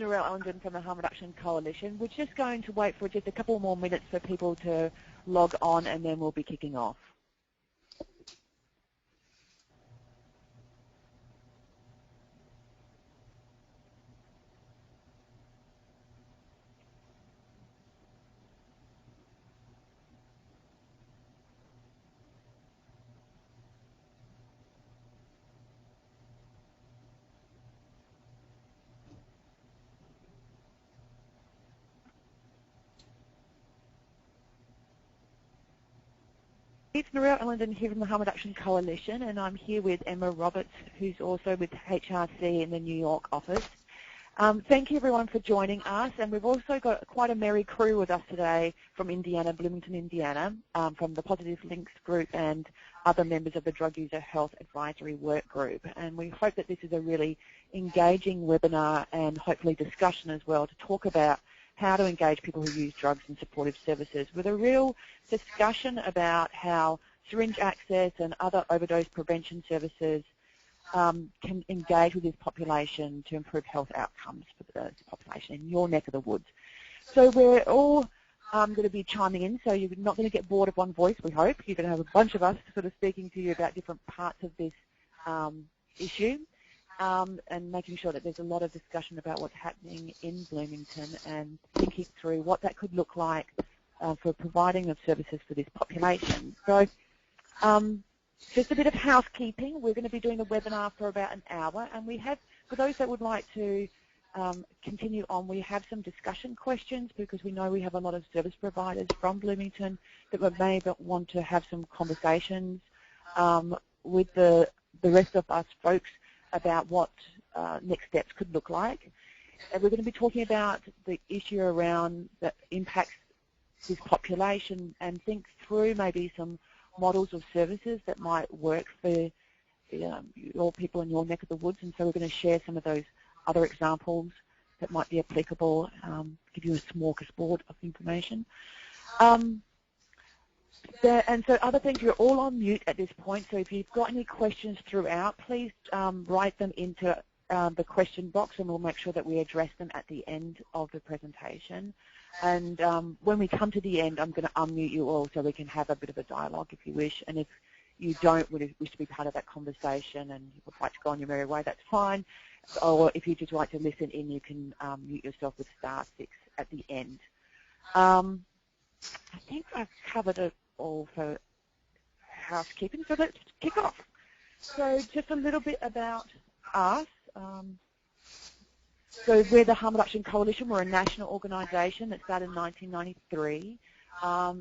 Narelle Ellenden from the Harm Reduction Coalition. We're just going to wait for just a couple more minutes for people to log on, and then we'll be kicking off. It's Narelle Ellenden here from the Harm Reduction Coalition, and I'm here with Emma Roberts, who's also with HRC in the New York office. Thank you everyone for joining us, and we've also got quite a merry crew with us today from Indiana, Bloomington, Indiana, from the Positive Links group and other members of the Drug User Health Advisory Workgroup. And we hope that this is a really engaging webinar and hopefully discussion as well to talk about how to engage people who use drugs and supportive services, with a real discussion about how syringe access and other overdose prevention services can engage with this population to improve health outcomes for the population in your neck of the woods. So we're all going to be chiming in, so you're not going to get bored of one voice, we hope. You're going to have a bunch of us sort of speaking to you about different parts of this issue. And making sure that there's a lot of discussion about what's happening in Bloomington and thinking through what that could look like for providing of services for this population. So just a bit of housekeeping. We're going to be doing a webinar for about an hour, and we have, for those that would like to continue on, we have some discussion questions because we know we have a lot of service providers from Bloomington that may want to have some conversations with the rest of us folks about what next steps could look like. And we're going to be talking about the issue around that impacts this population and think through maybe some models of services that might work for your people in your neck of the woods. And so we're going to share some of those other examples that might be applicable, give you a smorgasbord of information. And so other things, you're all on mute at this point, so if you've got any questions throughout, please write them into the question box, and we'll make sure that we address them at the end of the presentation. And when we come to the end, I'm going to unmute you all so we can have a bit of a dialogue if you wish. And if you don't wish to be part of that conversation and you would like to go on your merry way, that's fine. Or if you just like to listen in, you can mute yourself with *6 at the end. I think I've covered it all for housekeeping, so let's kick off. So just a little bit about us. So we're the Harm Reduction Coalition. We're a national organisation that started in 1993.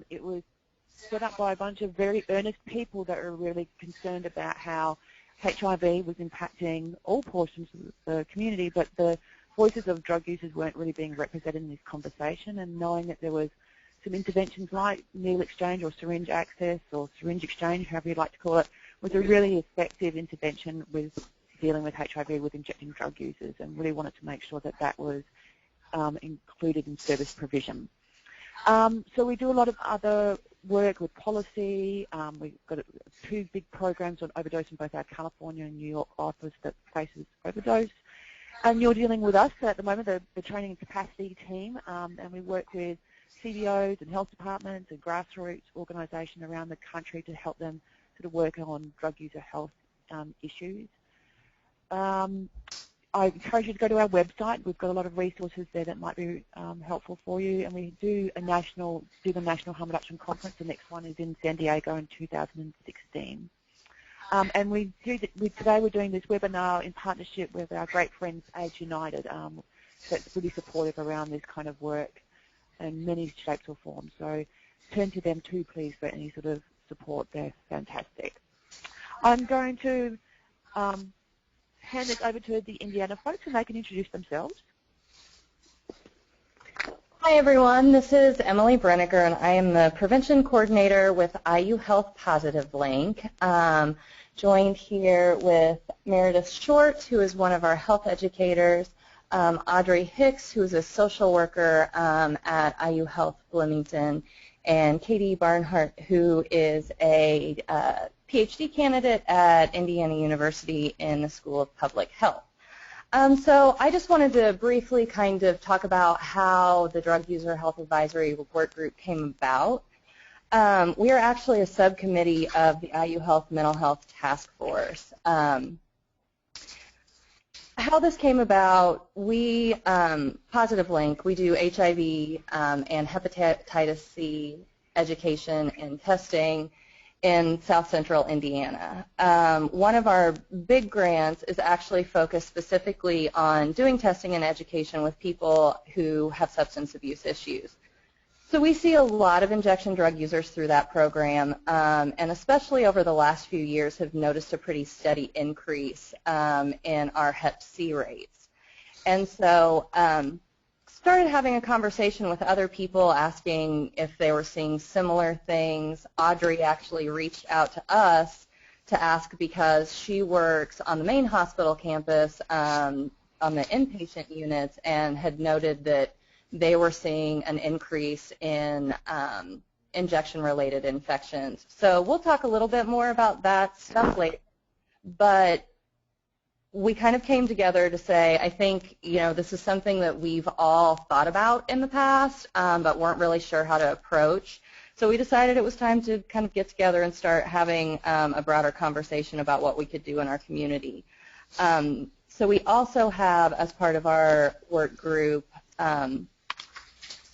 It was set up by a bunch of very earnest people that are really concerned about how HIV was impacting all portions of the community, but the voices of drug users weren't really being represented in this conversation, and knowing that there was some interventions like needle exchange or syringe access or syringe exchange, however you'd like to call it, was a really effective intervention with dealing with HIV with injecting drug users, and really wanted to make sure that that was included in service provision. So we do a lot of other work with policy. We've got 2 big programs on overdose in both our California and New York office that faces overdose. And you're dealing with us at the moment, the training and capacity team, and we work with CBOs and health departments and grassroots organisations around the country to help them sort of work on drug user health issues. I encourage you to go to our website. We've got a lot of resources there that might be helpful for you, and we do the National Harm Reduction Conference. The next one is in San Diego in 2016. And today we're doing this webinar in partnership with our great friends AIDS United, that's really supportive around this kind of work in many shapes or forms. So turn to them too, please, for any sort of support. They're fantastic. I'm going to hand this over to the Indiana folks, and they can introduce themselves. Hi everyone, this is Emily Brenniger, and I am the Prevention Coordinator with IU Health Positive Link. Joined here with Meredith Short, who is one of our health educators, Audrey Hicks, who is a social worker at IU Health Bloomington, and Katie Barnhart, who is a PhD candidate at Indiana University in the School of Public Health. So I just wanted to briefly kind of talk about how the Drug User Health Advisory Work Group came about. We are actually a subcommittee of the IU Health Mental Health Task Force. How this came about, we, Positive Link, we do HIV and Hepatitis C education and testing in South Central Indiana. One of our big grants is actually focused specifically on doing testing and education with people who have substance abuse issues. So we see a lot of injection drug users through that program, and especially over the last few years have noticed a pretty steady increase in our Hep C rates. And so started having a conversation with other people asking if they were seeing similar things. Audrey actually reached out to us to ask because she works on the main hospital campus on the inpatient units and had noted that they were seeing an increase in injection-related infections. So we'll talk a little bit more about that stuff later. But we kind of came together to say, I think, this is something that we've all thought about in the past, but weren't really sure how to approach. So we decided it was time to kind of get together and start having a broader conversation about what we could do in our community. So we also have, as part of our work group,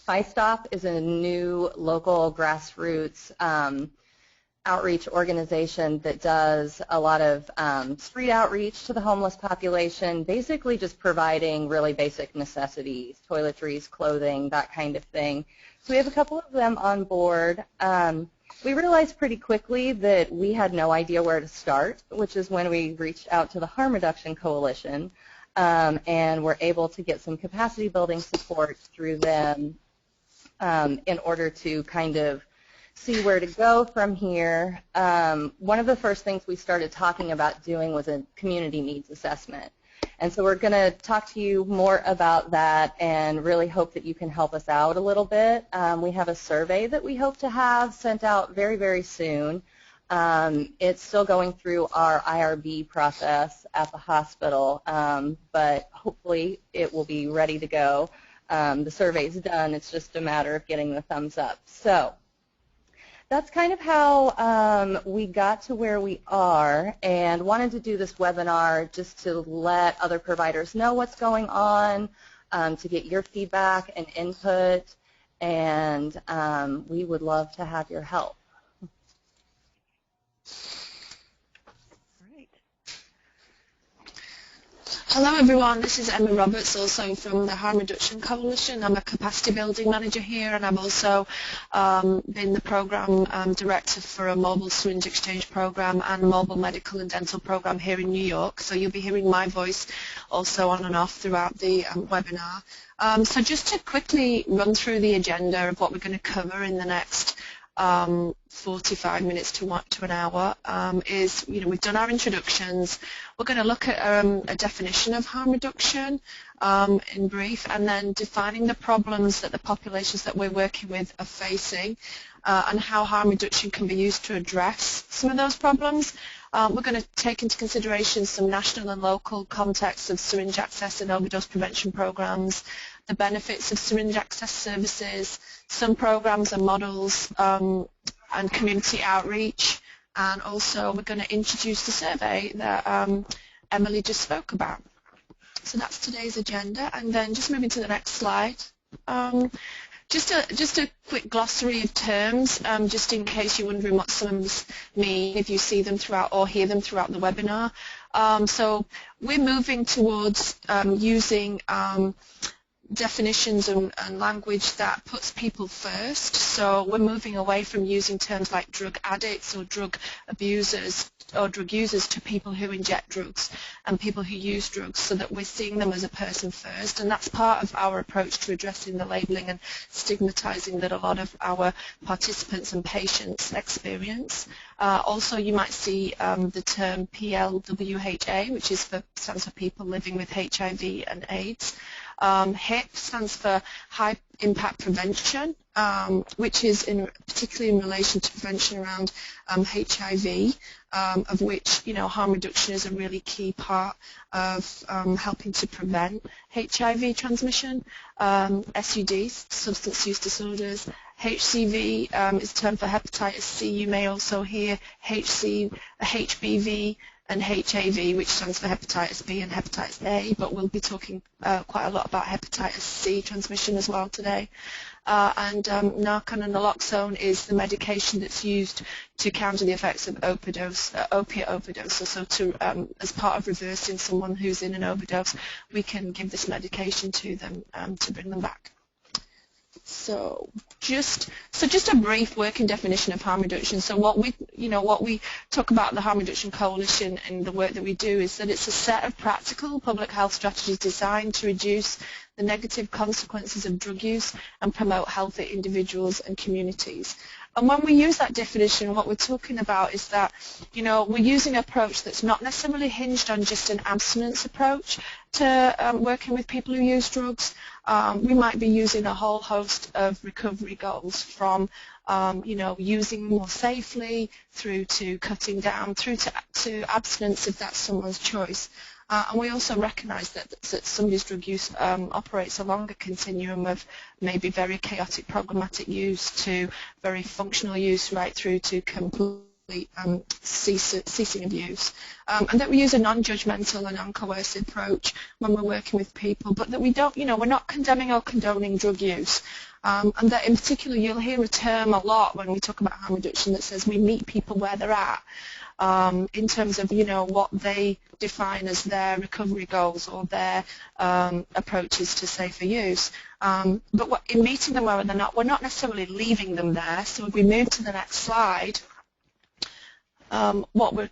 FISTOP is a new local grassroots outreach organization that does a lot of street outreach to the homeless population, basically just providing really basic necessities, toiletries, clothing, that kind of thing. So we have a couple of them on board. We realized pretty quickly that we had no idea where to start, which is when we reached out to the Harm Reduction Coalition and were able to get some capacity building support through them in order to kind of see where to go from here. One of the first things we started talking about doing was a community needs assessment. And so we're going to talk to you more about that and really hope that you can help us out a little bit. We have a survey that we hope to have sent out very, very soon. It's still going through our IRB process at the hospital, but hopefully it will be ready to go. The survey's done. It's just a matter of getting the thumbs up. So that's kind of how we got to where we are, and wanted to do this webinar just to let other providers know what's going on, to get your feedback and input, and we would love to have your help. Hello everyone, this is Emma Roberts, also from the Harm Reduction Coalition. I'm a capacity building manager here, and I've also been the program director for a mobile syringe exchange program and mobile medical and dental program here in New York. So you'll be hearing my voice also on and off throughout the webinar. So just to quickly run through the agenda of what we're going to cover in the next 45 minutes to an hour is, we've done our introductions. We're going to look at a definition of harm reduction in brief, and then defining the problems that the populations that we're working with are facing and how harm reduction can be used to address some of those problems. We're going to take into consideration some national and local contexts of syringe access and overdose prevention programs, the benefits of syringe access services, some programs and models, and community outreach, and also we're going to introduce the survey that Emily just spoke about. So that's today's agenda, and then just moving to the next slide. Just a quick glossary of terms, just in case you're wondering what some of these mean if you see them throughout or hear them throughout the webinar. So we're moving towards using definitions and language that puts people first. So we're moving away from using terms like drug addicts or drug abusers or drug users to people who inject drugs and people who use drugs, so that we're seeing them as a person first. And that's part of our approach to addressing the labelling and stigmatizing that a lot of our participants and patients experience. Also, you might see the term PLWHA, which stands for people living with HIV and AIDS. HIP stands for High Impact Prevention, which is particularly in relation to prevention around HIV, of which, you know, harm reduction is a really key part of helping to prevent HIV transmission. SUDs, substance use disorders. HCV is a term for hepatitis C. You may also hear HBV and HAV, which stands for hepatitis B and hepatitis A, but we'll be talking quite a lot about hepatitis C transmission as well today. And Narcan and naloxone is the medication that's used to counter the effects of opiate overdose. So as part of reversing someone who's in an overdose, we can give this medication to them to bring them back. So just a brief working definition of harm reduction. So what we talk about the Harm Reduction Coalition and the work that we do is that it's a set of practical public health strategies designed to reduce the negative consequences of drug use and promote healthy individuals and communities. And when we use that definition, what we're talking about is that, you know, we're using an approach that's not necessarily hinged on just an abstinence approach to working with people who use drugs. We might be using a whole host of recovery goals from, you know, using more safely through to cutting down, through to abstinence if that's someone's choice. And we also recognise that somebody's drug use operates along a continuum of maybe very chaotic programmatic use to very functional use right through to complete ceasing of use. And that we use a non-judgmental and non-coercive approach when we're working with people, but that we don't, you know, we're not condemning or condoning drug use. And that in particular you'll hear a term a lot when we talk about harm reduction that says we meet people where they're at. In terms of, you know, what they define as their recovery goals or their approaches to safer use. But in meeting them where they're not, we're not necessarily leaving them there. So if we move to the next slide, what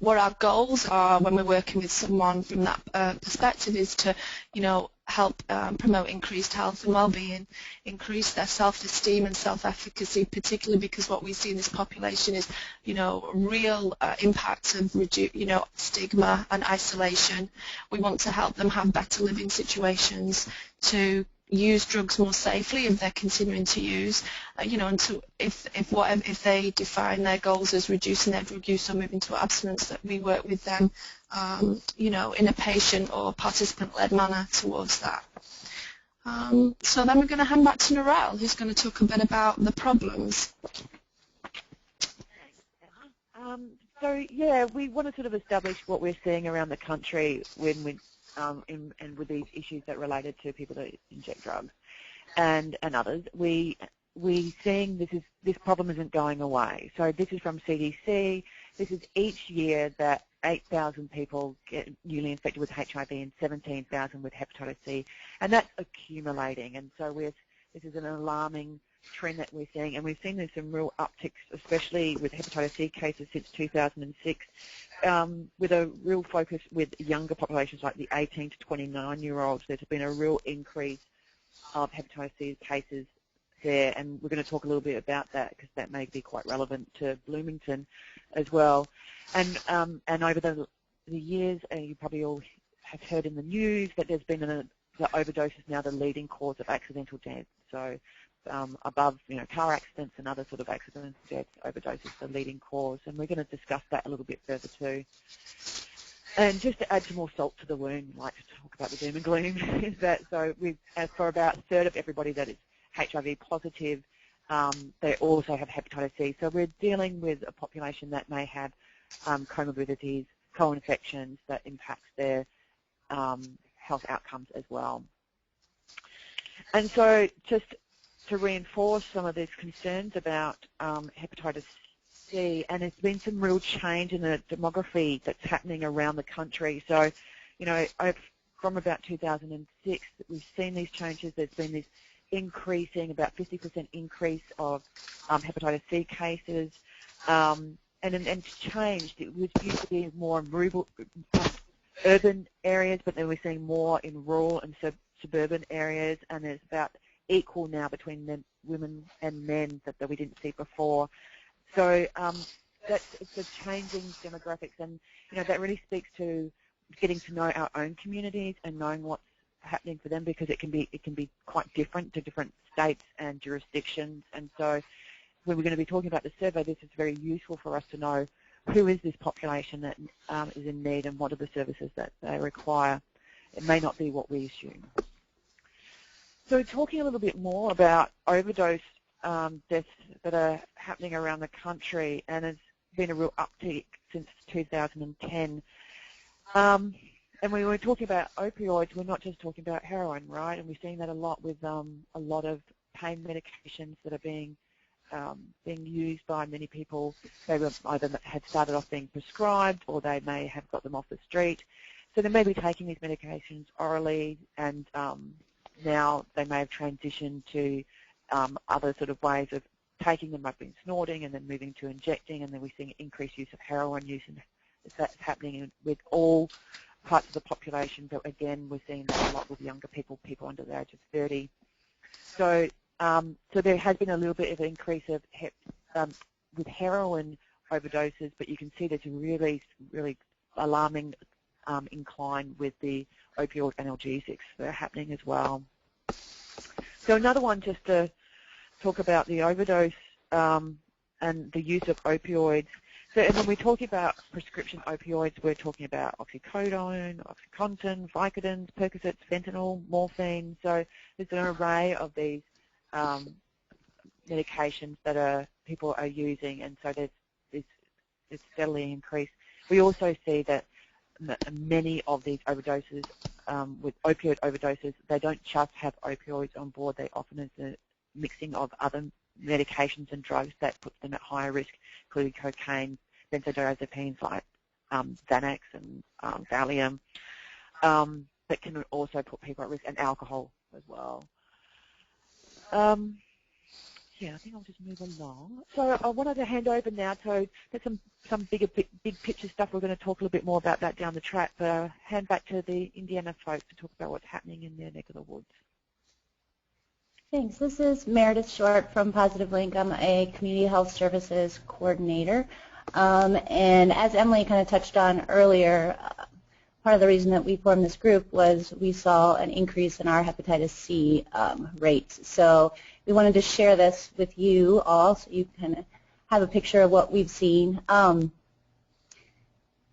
our goals are when we're working with someone from that perspective is to, you know, help promote increased health and well-being, increase their self-esteem and self-efficacy, particularly because what we see in this population is, you know, real impacts of stigma and isolation. We want to help them have better living situations, to use drugs more safely if they're continuing to use, you know, and to if they define their goals as reducing their drug use or moving to abstinence, that we work with them, you know, in a patient or participant-led manner towards that. So then we're going to hand back to Narelle, who's going to talk a bit about the problems. So yeah, we want to sort of establish what we're seeing around the country when we and with these issues that related to people that inject drugs and others. We seeing this problem isn't going away. So this is from CDC. This is each year that 8,000 people get newly infected with HIV and 17,000 with hepatitis C, and that's accumulating. And so this is an alarming trend that we're seeing, and we've seen there's some real upticks, especially with hepatitis C cases since 2006, with a real focus with younger populations like the 18 to 29-year-olds. There's been a real increase of hepatitis C cases there, and we're going to talk a little bit about that because that may be quite relevant to Bloomington as well. And over the years, you probably all have heard in the news that there's been the overdose is now the leading cause of accidental death. So above, you know, car accidents and other sort of accidental deaths, overdose is the leading cause, and we're going to discuss that a little bit further too. And just to add some more salt to the wound, I like to talk about the doom and gloom, is that so for about a third of everybody that is HIV positive, they also have hepatitis C. So we're dealing with a population that may have comorbidities, co-infections that impacts their health outcomes as well. And so just to reinforce some of these concerns about hepatitis C, and there's been some real change in the demography that's happening around the country. So, you know, from about 2006, we've seen these changes. There's been this increasing, about 50% increase of hepatitis C cases, and it's changed. It was used to be more rural, urban areas, but then we're seeing more in rural and suburban areas, and there's about equal now between women and men that we didn't see before. So it's a changing demographics, and you know that really speaks to getting to know our own communities and knowing what's happening for them, because it can be quite different to different states and jurisdictions. And so when we're going to be talking about the survey, this is very useful for us to know who is this population that is in need and what are the services that they require. It may not be what we assume. So talking a little bit more about overdose deaths that are happening around the country, and it's been a real uptick since 2010. And when we're talking about opioids, we're not just talking about heroin, right? And we're seeing that a lot with a lot of pain medications that are being used by many people. They were either had started off being prescribed, or they may have got them off the street. So they may be taking these medications orally, and now they may have transitioned to other sort of ways of taking them. I've been snorting and then moving to injecting, and then we're seeing increased use of heroin use, and that's happening with all parts of the population. But again, we're seeing that a lot with younger people, people under the age of 30. So so there has been a little bit of an increase of with heroin overdoses, but you can see there's a really, really alarming incline with the opioid analgesics that are happening as well. So another one, just to talk about the overdose and the use of opioids. So and when we talk about prescription opioids, we're talking about oxycodone, OxyContin, Vicodin, Percocets, fentanyl, morphine. So there's an array of these medications that people are using, and so it's steadily increased. We also see that many of these overdoses, with opioid overdoses, they don't just have opioids on board. They often is a mixing of other medications and drugs that puts them at higher risk, including cocaine, benzodiazepines like Xanax and Valium, that can also put people at risk, and alcohol as well. Yeah, I think I'll just move along. So I wanted to hand over now to there's some big picture stuff. We're going to talk a little bit more about that down the track, but I'll hand back to the Indiana folks to talk about what's happening in their neck of the woods. Thanks. This is Meredith Short from Positive Link. I'm a Community Health Services Coordinator. And as Emily kind of touched on earlier, part of the reason that we formed this group was we saw an increase in our hepatitis C rates. So we wanted to share this with you all so you can have a picture of what we've seen.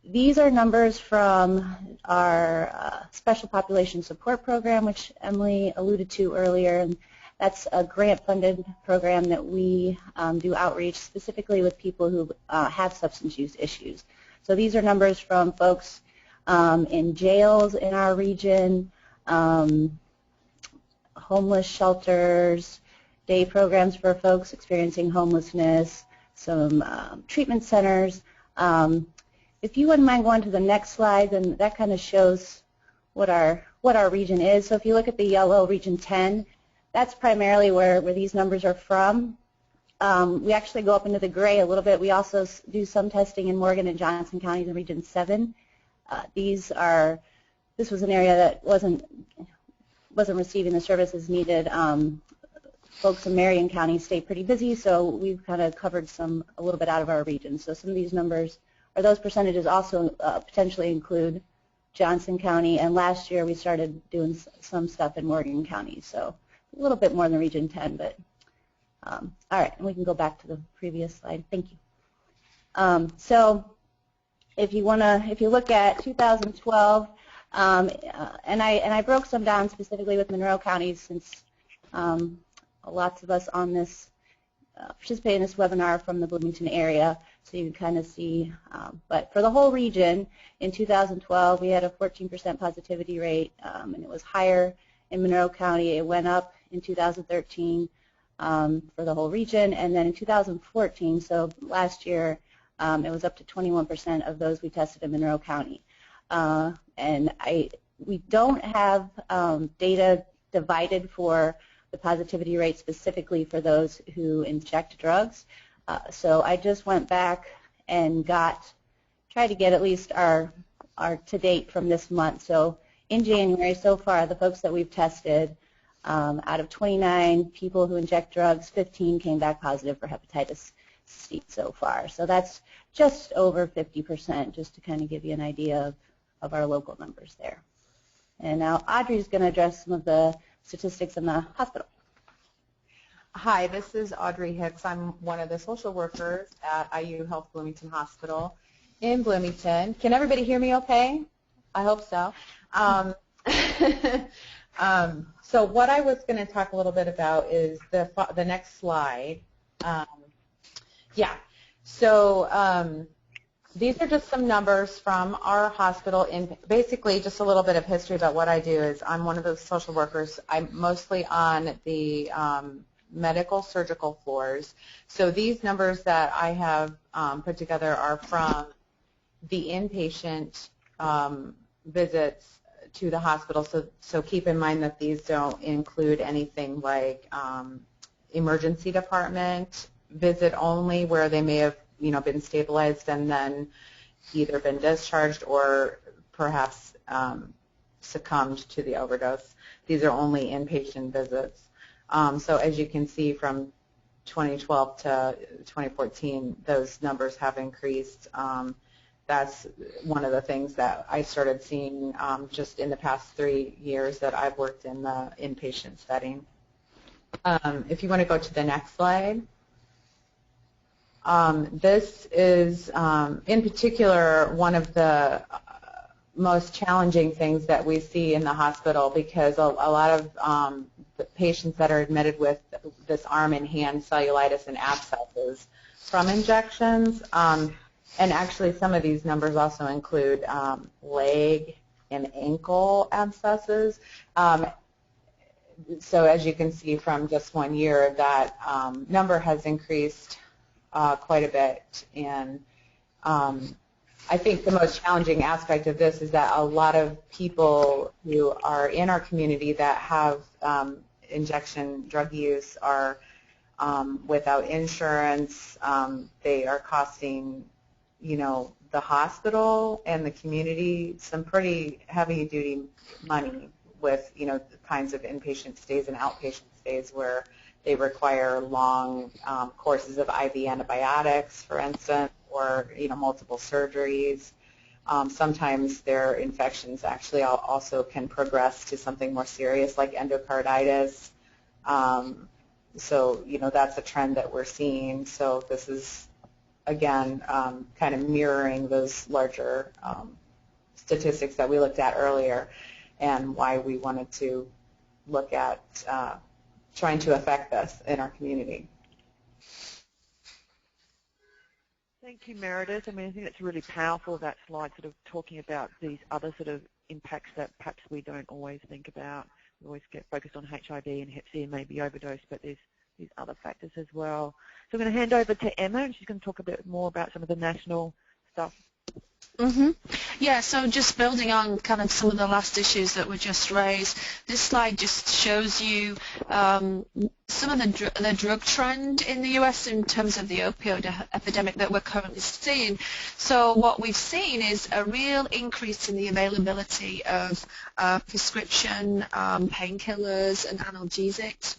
These are numbers from our Special Population Support Program, which Emily alluded to earlier. And that's a grant-funded program that we do outreach specifically with people who have substance use issues. So these are numbers from folks in jails in our region, homeless shelters, day programs for folks experiencing homelessness, some treatment centers. If you wouldn't mind going to the next slide, then that kind of shows what our region is. So if you look at the yellow, Region 10, that's primarily where these numbers are from. We actually go up into the gray a little bit. We also do some testing in Morgan and Johnson counties in Region 7. This was an area that wasn't receiving the services needed. Folks in Marion County stay pretty busy, so we've kind of covered a little bit out of our region. So some of these numbers, or those percentages, also potentially include Johnson County, and last year we started doing some stuff in Morgan County, so a little bit more than Region 10, but all right, and we can go back to the previous slide. Thank you. So if you look at 2012, and I broke some down specifically with Monroe County, since lots of us on this participate in this webinar from the Bloomington area, so you can kind of see. But for the whole region, in 2012, we had a 14% positivity rate, and it was higher in Monroe County. It went up in 2013 for the whole region, and then in 2014, so last year, it was up to 21% of those we tested in Monroe County. And we don't have data divided for the positivity rate specifically for those who inject drugs. So I just went back and tried to get at least our to date from this month. So in January so far, the folks that we've tested, out of 29 people who inject drugs, 15 came back positive for hepatitis C so far. So that's just over 50%, just to kind of give you an idea of our local numbers there. And now Audrey's going to address some of the statistics in the hospital. Hi, this is Audrey Hicks. I'm one of the social workers at IU Health Bloomington Hospital in Bloomington. Can everybody hear me okay? I hope so. So what I was going to talk a little bit about is the next slide. So these are just some numbers from our hospital. In basically, just a little bit of history about what I do is I'm one of those social workers. I'm mostly on the medical surgical floors. So these numbers that I have put together are from the inpatient visits to the hospital. So keep in mind that these don't include anything like emergency department visit only, where they may have been stabilized and then either been discharged or perhaps succumbed to the overdose. These are only inpatient visits. So as you can see, from 2012 to 2014, those numbers have increased. That's one of the things that I started seeing just in the past 3 years that I've worked in the inpatient setting. If you want to go to the next slide. This is, in particular, one of the most challenging things that we see in the hospital, because a lot of the patients that are admitted with this arm and hand cellulitis and abscesses from injections, and actually some of these numbers also include leg and ankle abscesses. So as you can see from just 1 year, that number has increased quite a bit. And I think the most challenging aspect of this is that a lot of people who are in our community that have injection drug use are without insurance. They are costing, the hospital and the community some pretty heavy-duty money with, the kinds of inpatient stays and outpatient stays where they require long courses of IV antibiotics, for instance, or multiple surgeries. Sometimes their infections actually also can progress to something more serious like endocarditis. So that's a trend that we're seeing. So this is, again, kind of mirroring those larger statistics that we looked at earlier, and why we wanted to look at trying to affect this in our community. Thank you, Meredith. I think it's really powerful, that slide, sort of talking about these other sort of impacts that perhaps we don't always think about. We always get focused on HIV and Hep C and maybe overdose, but there's these other factors as well. So I'm going to hand over to Emma, and she's going to talk a bit more about some of the national stuff. Yeah, so just building on kind of some of the last issues that were just raised, this slide just shows you some of the drug trend in the U.S. in terms of the opioid epidemic that we're currently seeing. So what we've seen is a real increase in the availability of prescription painkillers and analgesics.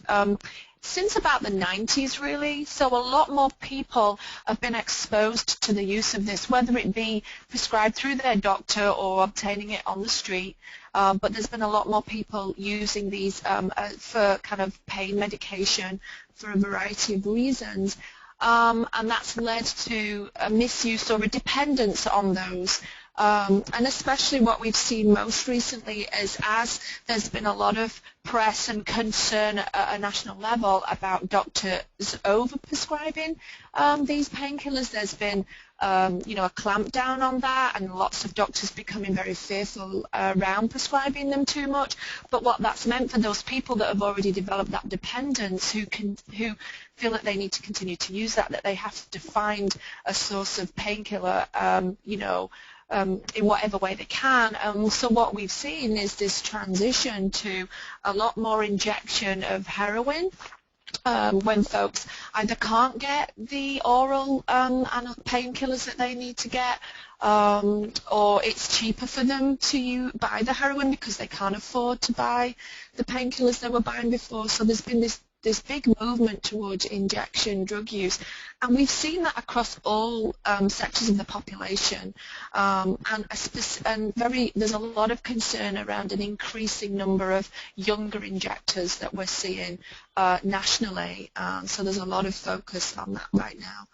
Since about the 90s, really. So a lot more people have been exposed to the use of this, whether it be prescribed through their doctor or obtaining it on the street. But there's been a lot more people using these for kind of pain medication for a variety of reasons. And that's led to a misuse or a dependence on those. And especially what we've seen most recently is, as there's been a lot of press and concern at a national level about doctors over-prescribing these painkillers, there's been a clamp down on that, and lots of doctors becoming very fearful around prescribing them too much. But what that's meant for those people that have already developed that dependence, who feel that they need to continue to use that they have to find a source of painkiller, in whatever way they can. So what we've seen is this transition to a lot more injection of heroin when folks either can't get the oral painkillers that they need to get, or it's cheaper for them to buy the heroin because they can't afford to buy the painkillers they were buying before. So there's been this this big movement towards injection drug use, and we've seen that across all sectors of the population, and there's a lot of concern around an increasing number of younger injectors that we're seeing nationally, so there's a lot of focus on that right now.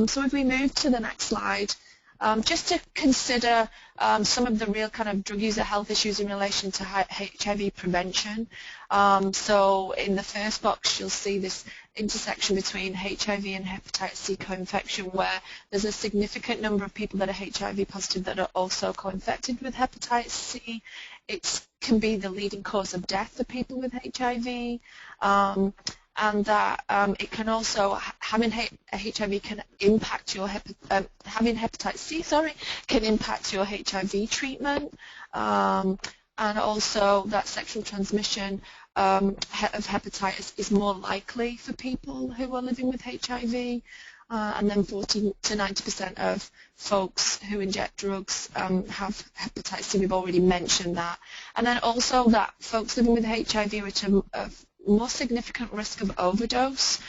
So if we move to the next slide, just to consider some of the real kind of drug user health issues in relation to HIV prevention. So in the first box you'll see this intersection between HIV and hepatitis C co-infection, where there's a significant number of people that are HIV positive that are also co-infected with hepatitis C. It can be the leading cause of death for people with HIV. And that it can also, having HIV can impact your, having hepatitis C, can impact your HIV treatment, and also that sexual transmission of hepatitis is more likely for people who are living with HIV, and then 40 to 90% of folks who inject drugs have hepatitis C. We've already mentioned that. And then also that folks living with HIV, which are more significant risk of overdose,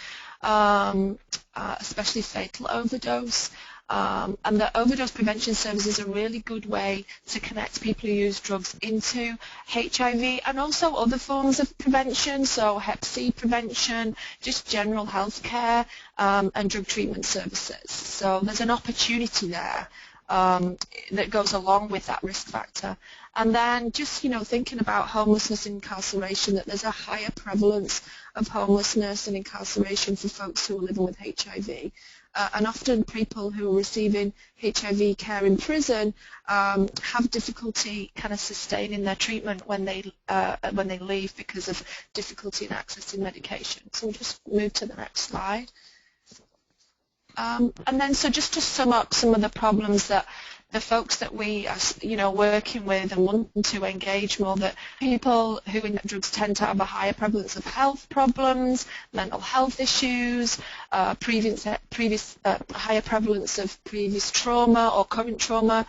especially fatal overdose. And the overdose prevention service is a really good way to connect people who use drugs into HIV and also other forms of prevention, so Hep C prevention, just general health care, and drug treatment services. So there's an opportunity there that goes along with that risk factor. And then just, thinking about homelessness and incarceration, that there's a higher prevalence of homelessness and incarceration for folks who are living with HIV. And often people who are receiving HIV care in prison have difficulty kind of sustaining their treatment when they leave because of difficulty in accessing medication. So we'll just move to the next slide. And then, so just to sum up some of the problems that the folks that we are, working with and wanting to engage more, that people who inject drugs tend to have a higher prevalence of health problems, mental health issues, higher prevalence of previous trauma or current trauma,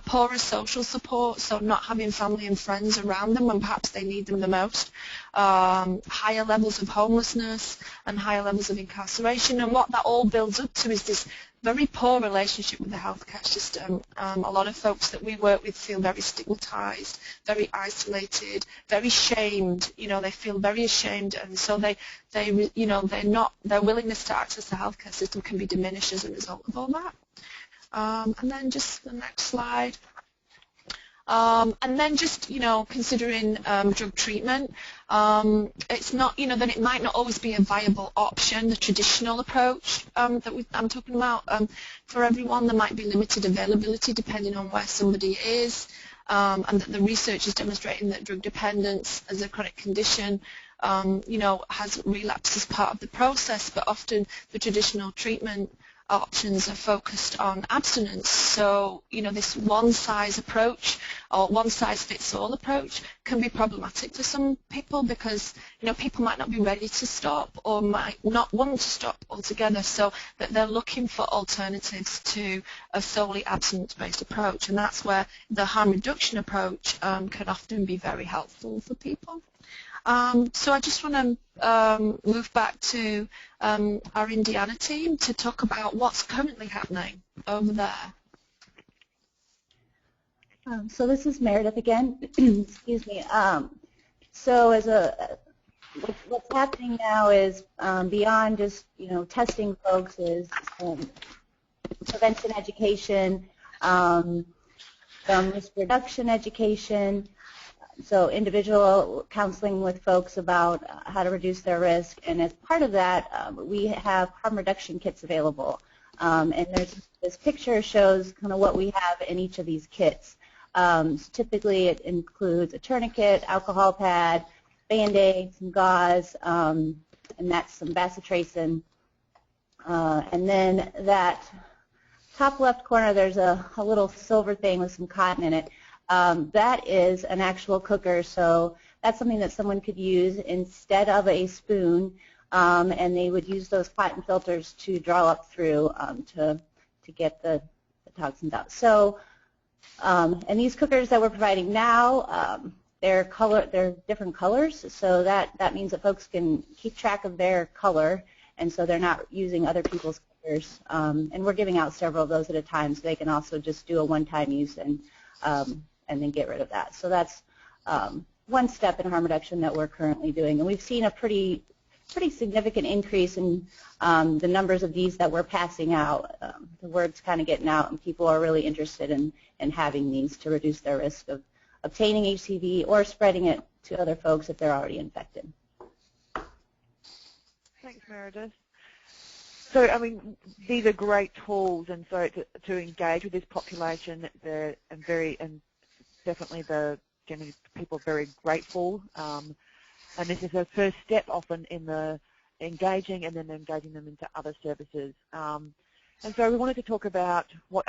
poorer social support, so not having family and friends around them when perhaps they need them the most, higher levels of homelessness and higher levels of incarceration, and what that all builds up to is this very poor relationship with the healthcare system. A lot of folks that we work with feel very stigmatized, very isolated, very shamed. They feel very ashamed, and so their willingness to access the healthcare system can be diminished as a result of all that. And then just the next slide. And then just, considering drug treatment, it's not, that it might not always be a viable option, the traditional approach that I'm talking about. For everyone, there might be limited availability depending on where somebody is, and that the research is demonstrating that drug dependence as a chronic condition, has relapse as part of the process, but often the traditional treatment options are focused on abstinence. So, this one-size approach or one-size-fits-all approach can be problematic for some people because, people might not be ready to stop or might not want to stop altogether, so that they're looking for alternatives to a solely abstinence-based approach, and that's where the harm reduction approach can often be very helpful for people. So I just want to move back to our Indiana team to talk about what's currently happening over there. So this is Meredith again. Excuse me. So what's happening now is beyond just testing folks is prevention education, some risk reduction education. So individual counseling with folks about how to reduce their risk, and as part of that, we have harm reduction kits available. And this picture shows kind of what we have in each of these kits. So typically, it includes a tourniquet, alcohol pad, Band-Aid, some gauze, and that's some bacitracin. And then that top left corner, there's a little silver thing with some cotton in it. That is an actual cooker, so that's something that someone could use instead of a spoon, and they would use those cotton filters to draw up through to get the toxins out. So, and these cookers that we're providing now, they're different colors, so that means that folks can keep track of their color, and so they're not using other people's colors. And we're giving out several of those at a time, so they can also just do a one-time use and then get rid of that. So that's one step in harm reduction that we're currently doing, and we've seen a pretty significant increase in the numbers of these that we're passing out. The word's kind of getting out, and people are really interested in having these to reduce their risk of obtaining HCV or spreading it to other folks if they're already infected. Thanks, Meredith. So, I mean, these are great tools, and so to engage with this population, and definitely generally people are very grateful. And this is the first step often in the engaging and then engaging them into other services. And so we wanted to talk about what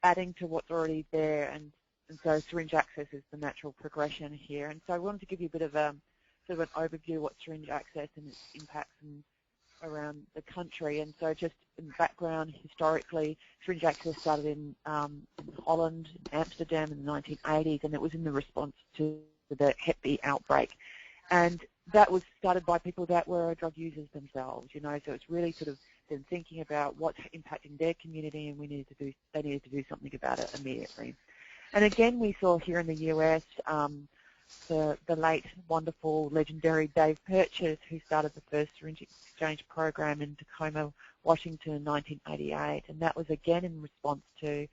adding to what's already there, and so syringe access is the natural progression here. And so I wanted to give you a bit of an overview of what syringe access and its impacts around the country. And so just in background, historically, syringe access started in Holland, Amsterdam in the 1980s, and it was in the response to the Hep B outbreak. And that was started by people that were drug users themselves, so it's really sort of them thinking about what's impacting their community, and they needed to do something about it immediately. And again, we saw here in the US the late, wonderful, legendary Dave Purchase, who started the first syringe exchange program in Tacoma, Washington in 1988, and that was again in response to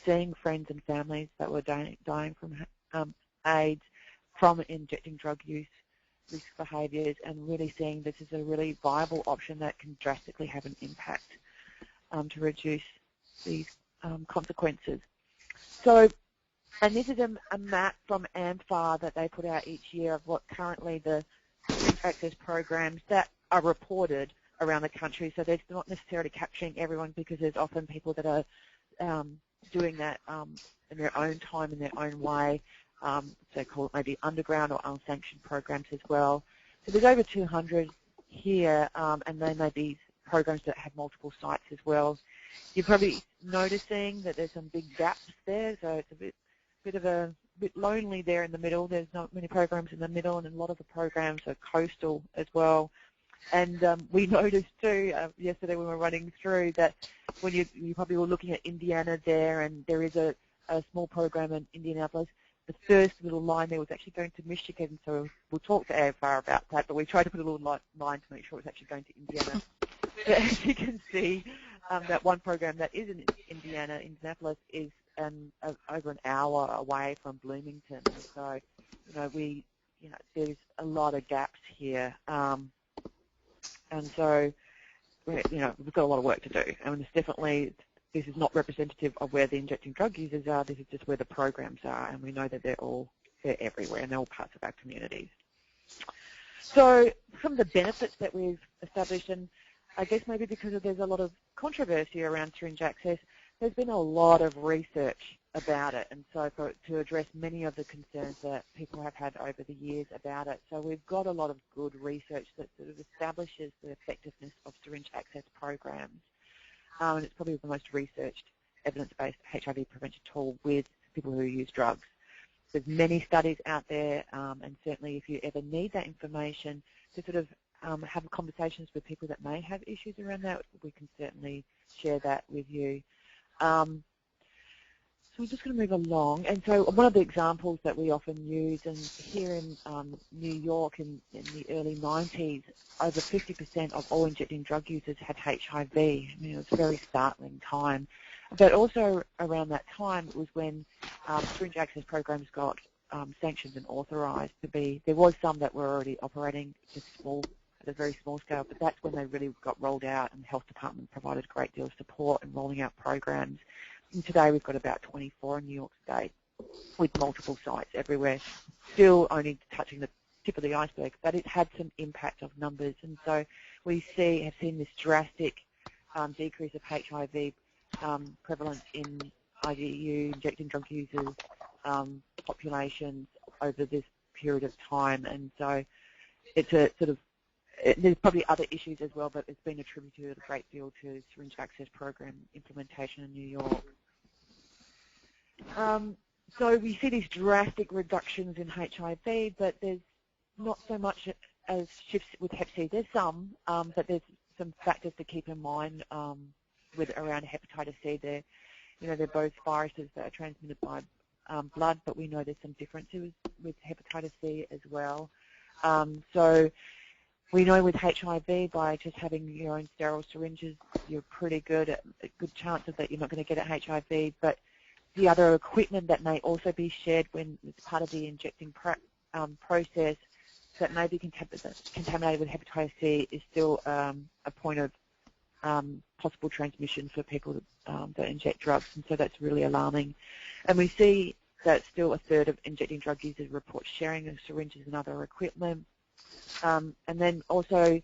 seeing friends and families that were dying from AIDS, from injecting drug use risk behaviours, and really seeing this as a really viable option that can drastically have an impact to reduce these consequences. So, and this is a map from AMFAR that they put out each year of what currently the syringe access programs that are reported around the country. So they're not necessarily capturing everyone, because there's often people that are doing that in their own time, in their own way. So call it maybe underground or unsanctioned programs as well. So there's over 200 here, and then there be programs that have multiple sites as well. You're probably noticing that there's some big gaps there, so it's a bit lonely there in the middle. There's not many programs in the middle, and a lot of the programs are coastal as well. And we noticed too yesterday when we were running through that when you probably were looking at Indiana there, and there is a small program in Indianapolis. The first little line there was actually going to Michigan, so we'll talk to AFR about that, but we tried to put a little line to make sure it was actually going to Indiana. But as you can see, that one program that is in Indiana, Indianapolis, is over an hour away from Bloomington. So, there's a lot of gaps here. And so, we've got a lot of work to do. I mean, it's definitely, this is not representative of where the injecting drug users are. This is just where the programs are, and we know that they're everywhere, and they're all parts of our communities. So some of the benefits that we've established, and I guess maybe because there's a lot of controversy around syringe access, there's been a lot of research about it, and so to address many of the concerns that people have had over the years about it. So we've got a lot of good research that sort of establishes the effectiveness of syringe access programs. And it's probably the most researched evidence-based HIV prevention tool with people who use drugs. There's many studies out there, and certainly if you ever need that information to sort of have conversations with people that may have issues around that, we can certainly share that with you. So we're just going to move along. And so one of the examples that we often use, and here in New York in the early 90s, over 50% of all injecting drug users had HIV. I mean, it was a very startling time. But also around that time was when syringe access programs got sanctioned and authorised to be. There was some that were already operating just at a very small scale, but that's when they really got rolled out, and the health department provided a great deal of support in rolling out programs. And today we've got about 24 in New York State with multiple sites everywhere, still only touching the tip of the iceberg, but it had some impact of numbers. And so we have seen this drastic decrease of HIV prevalence in IDU, injecting drug users, populations over this period of time. And so it's a sort of, there's probably other issues as well, but it's been attributed a great deal to syringe access program implementation in New York. So we see these drastic reductions in HIV, but there's not so much as shifts with Hep C. There's some, but there's some factors to keep in mind around hepatitis C. They're both viruses that are transmitted by blood, but we know there's some differences with hepatitis C as well. So we know with HIV, by just having your own sterile syringes, you're pretty good at a good chances that you're not going to get at HIV. But the other equipment that may also be shared when it's part of the injecting process that may be contaminated with hepatitis C is still a point of possible transmission for people that inject drugs, and so that's really alarming. And we see that still a third of injecting drug users report sharing of syringes and other equipment. And then also,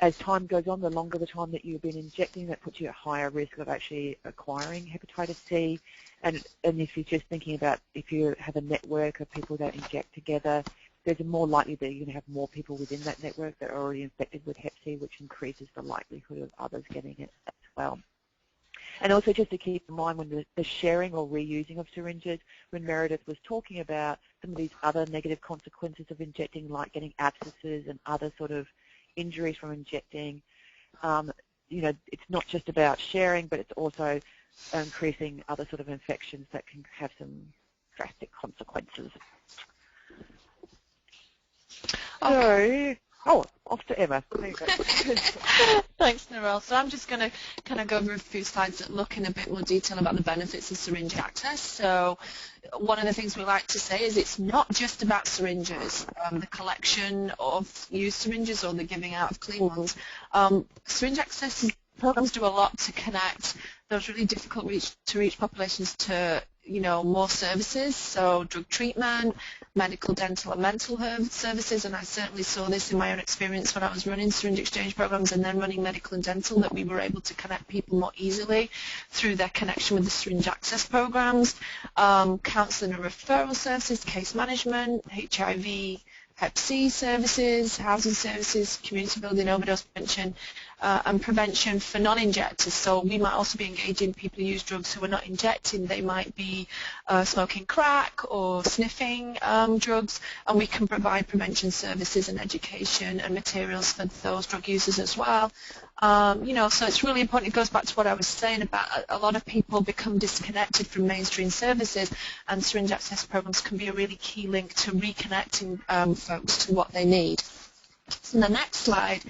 as time goes on, the longer the time that you've been injecting, that puts you at higher risk of actually acquiring hepatitis C. And if you're just thinking about if you have a network of people that inject together, there's more likely that you're going to have more people within that network that are already infected with Hep C, which increases the likelihood of others getting it as well. And also just to keep in mind when the sharing or reusing of syringes, when Meredith was talking about some of these other negative consequences of injecting, like getting abscesses and other sort of injuries from injecting, it's not just about sharing, but it's also increasing other sort of infections that can have some drastic consequences. Okay. Off to Emma. There you go. Thanks, Narelle. So I'm just going to kind of go over a few slides that look in a bit more detail about the benefits of syringe access. So one of the things we like to say is it's not just about syringes, the collection of used syringes or the giving out of clean ones. Syringe access programs do a lot to connect those really difficult to reach populations to more services, so drug treatment, medical, dental, and mental health services, and I certainly saw this in my own experience when I was running syringe exchange programs and then running medical and dental, that we were able to connect people more easily through their connection with the syringe access programs, counselling and referral services, case management, HIV, Hep C services, housing services, community building, overdose prevention, and prevention for non-injectors. So we might also be engaging people who use drugs who are not injecting. They might be smoking crack or sniffing drugs, and we can provide prevention services and education and materials for those drug users as well. So it's really important. It goes back to what I was saying about a lot of people become disconnected from mainstream services, and syringe access programs can be a really key link to reconnecting folks to what they need. So the next slide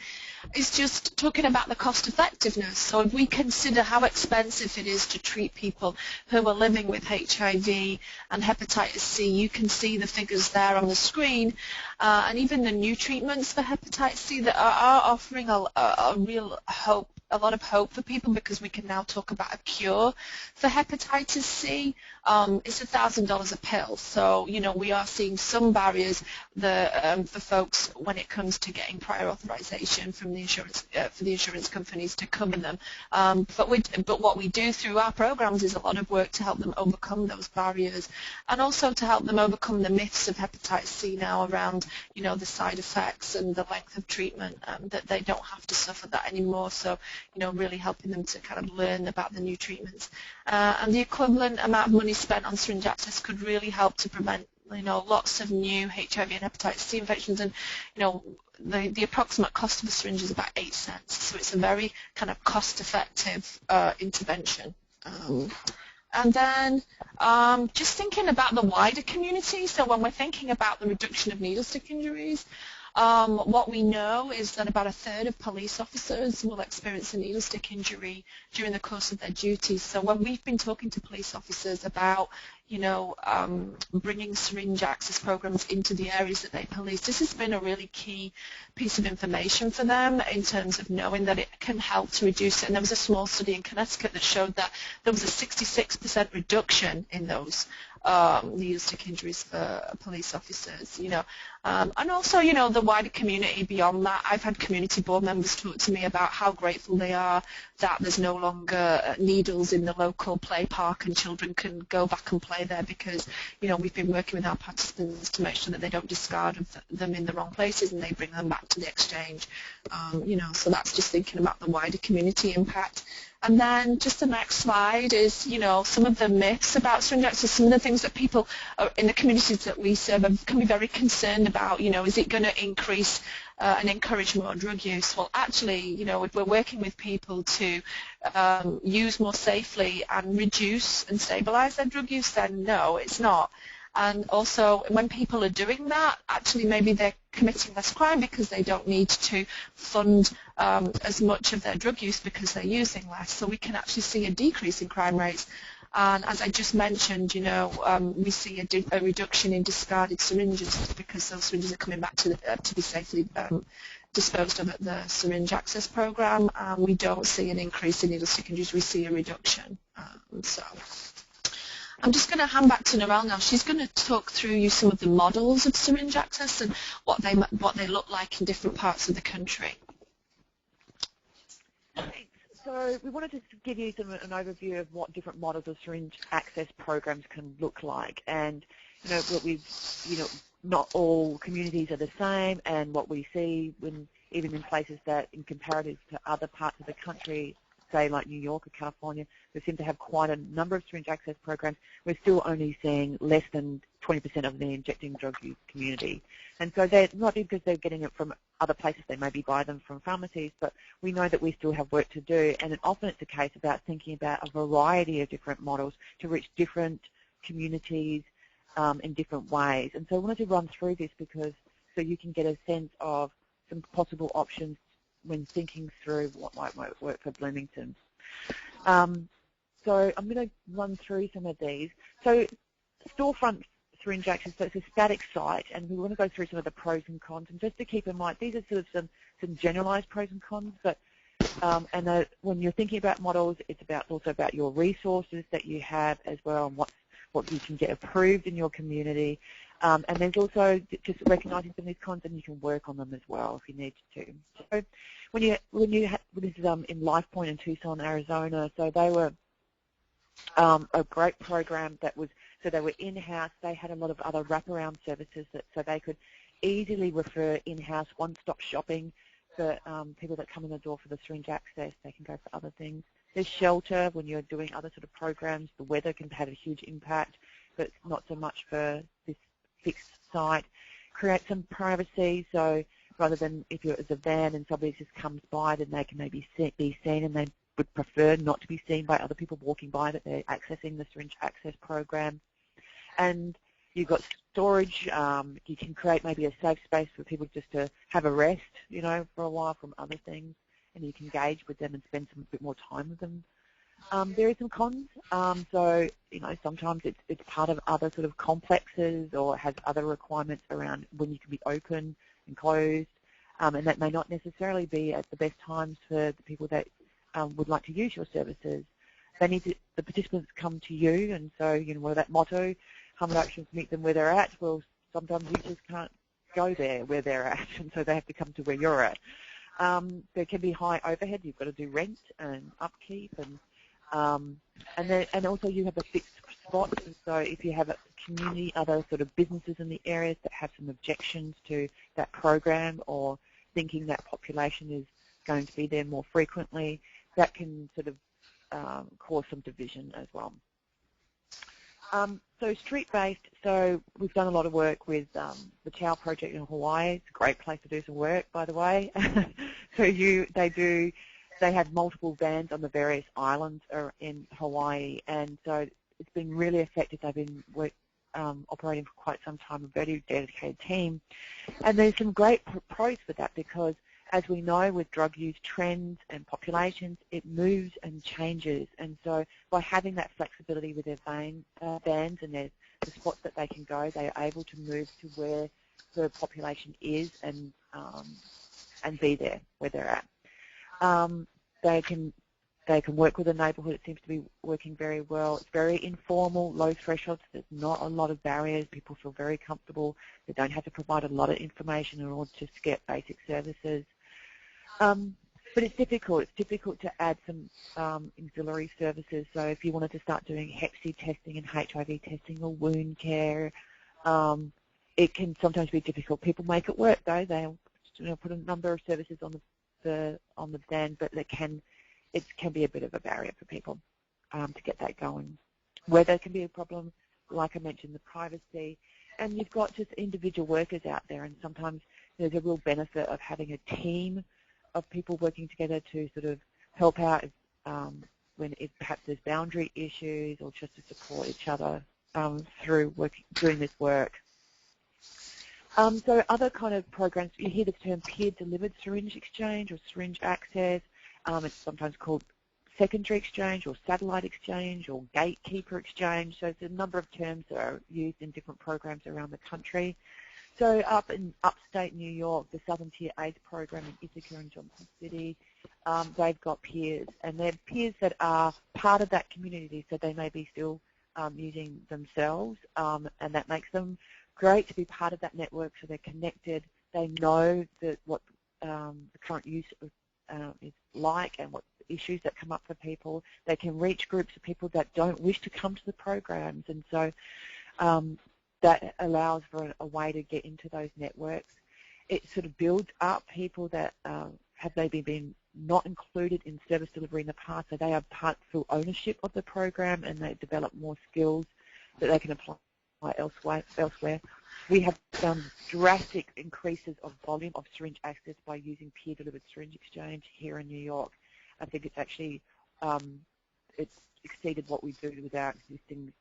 is just talking about the cost effectiveness. So if we consider how expensive it is to treat people who are living with HIV and hepatitis C, you can see the figures there on the screen, and even the new treatments for hepatitis C that are offering a real hope, a lot of hope for people, because we can now talk about a cure for hepatitis C. It's $1,000 a pill, so we are seeing some barriers for folks when it comes to getting prior authorization from the insurance for the insurance companies to cover them. But what we do through our programs is a lot of work to help them overcome those barriers, and also to help them overcome the myths of hepatitis C now around the side effects and the length of treatment, that they don't have to suffer that anymore. So really helping them to kind of learn about the new treatments. And the equivalent amount of money spent on syringe access could really help to prevent lots of new HIV and hepatitis C infections. And the approximate cost of a syringe is about 8 cents, so it's a very kind of cost-effective intervention. And then just thinking about the wider community, so when we're thinking about the reduction of needle stick injuries, what we know is that about a third of police officers will experience a needle stick injury during the course of their duties. So when we've been talking to police officers about bringing syringe access programs into the areas that they police, this has been a really key piece of information for them in terms of knowing that it can help to reduce it. And there was a small study in Connecticut that showed that there was a 66% reduction in those needle stick injuries for police officers, And also, you know, the wider community beyond that. I've had community board members talk to me about how grateful they are that there's no longer needles in the local play park and children can go back and play there because, you know, we've been working with our participants to make sure that they don't discard them in the wrong places and they bring them back to the exchange. You know, so that's just thinking about the wider community impact. And then just the next slide is, you know, some of the myths about syringe access, some of the things that people in the communities that we serve can be very concerned about. You know, is it going to increase and encourage more drug use? Well, actually, you know, if we're working with people to use more safely and reduce and stabilize their drug use, then no, it's not. And also, when people are doing that, actually maybe they're committing less crime because they don't need to fund as much of their drug use because they're using less. So we can actually see a decrease in crime rates. And as I just mentioned, you know, we see a reduction in discarded syringes because those syringes are coming back to be safely disposed of at the Syringe Access Program. We don't see an increase in needle stick injuries, we see a reduction. So I'm just going to hand back to Narelle now. She's going to talk through you some of the models of syringe access and what they look like in different parts of the country. Thanks. So we wanted to give you an overview of what different models of syringe access programs can look like, and you know what not all communities are the same, and what we see when even in places that, in comparative to other parts of the country, say like New York or California, they seem to have quite a number of syringe access programs. We're still only seeing less than 20% of the injecting drug use community. And so they're not because they're getting it from other places, they maybe buy them from pharmacies, but we know that we still have work to do. And often it's a case about thinking about a variety of different models to reach different communities in different ways. And so I wanted to run through this because so you can get a sense of some possible options when thinking through what might work for Bloomington. So I'm going to run through some of these. So storefront syringe access, so it's a static site, and we want to go through some of the pros and cons. And just to keep in mind, these are sort of some generalised pros and cons, but when you're thinking about models, it's also about your resources that you have as well, and what you can get approved in your community. And there's also just recognising some of these cons, and you can work on them as well if you need to. So this is in LifePoint in Tucson, Arizona. So they were a great program that was, so they were in-house. They had a lot of other wraparound services so they could easily refer in-house, one-stop shopping for people that come in the door for the syringe access. They can go for other things. There's shelter when you're doing other sort of programs. The weather can have a huge impact, but not so much for this fixed site. Create some privacy, so rather than if you're as a van and somebody just comes by, then they can maybe be seen, and they would prefer not to be seen by other people walking by that they're accessing the syringe access program. And you've got storage. You can create maybe a safe space for people just to have a rest, you know, for a while from other things, and you can engage with them and spend a bit more time with them. There are some cons. So, you know, sometimes it's part of other sort of complexes or has other requirements around when you can be open and closed, and that may not necessarily be at the best times for the people that would like to use your services. They need to, the participants come to you, and so, you know, well, that motto, harm reductions, meet them where they're at, well, sometimes you just can't go there where they're at, and so they have to come to where you're at. There can be high overhead. You've got to do rent and upkeep, and also you have a fixed spot. So if you have a community, other sort of businesses in the areas that have some objections to that program or thinking that population is going to be there more frequently, that can sort of cause some division as well. So street-based, so we've done a lot of work with the Chow Project in Hawaii. It's a great place to do some work, by the way. So they have multiple vans on the various islands in Hawaii, and so it's been really effective. They've been operating for quite some time, a very dedicated team. And there's some great pros for that because, as we know, with drug use trends and populations, it moves and changes. And so by having that flexibility with their vans and the spots that they can go, they are able to move to where the population is and be there where they're at. They can they can work with the neighbourhood. It seems to be working very well. It's very informal, low thresholds. There's not a lot of barriers. People feel very comfortable. They don't have to provide a lot of information in order to get basic services. But it's difficult. It's difficult to add some auxiliary services. So if you wanted to start doing Hep C testing and HIV testing or wound care, it can sometimes be difficult. People make it work though. They'll put a number of services on the stand, but it can be a bit of a barrier for people to get that going. Weather can be a problem, like I mentioned, the privacy, and you've got just individual workers out there, and sometimes there's a real benefit of having a team of people working together to sort of help out when perhaps there's boundary issues, or just to support each other through doing this work. So other kind of programs, you hear the term peer-delivered syringe exchange or syringe access. It's sometimes called secondary exchange or satellite exchange or gatekeeper exchange. So there's a number of terms that are used in different programs around the country. So up in upstate New York, the Southern Tier AIDS program in Ithaca and Johnson City, they've got peers, and they're peers that are part of that community, so they may be still using themselves, and that makes them great to be part of that network, so they're connected. They know that what the current use is like and what issues that come up for people. They can reach groups of people that don't wish to come to the programs, and so that allows for a way to get into those networks. It sort of builds up people that have maybe been not included in service delivery in the past, so they have full ownership of the program, and they develop more skills that they can apply elsewhere. We have done drastic increases of volume of syringe access by using peer-delivered syringe exchange here in New York. I think it's actually it's exceeded what we do with our existing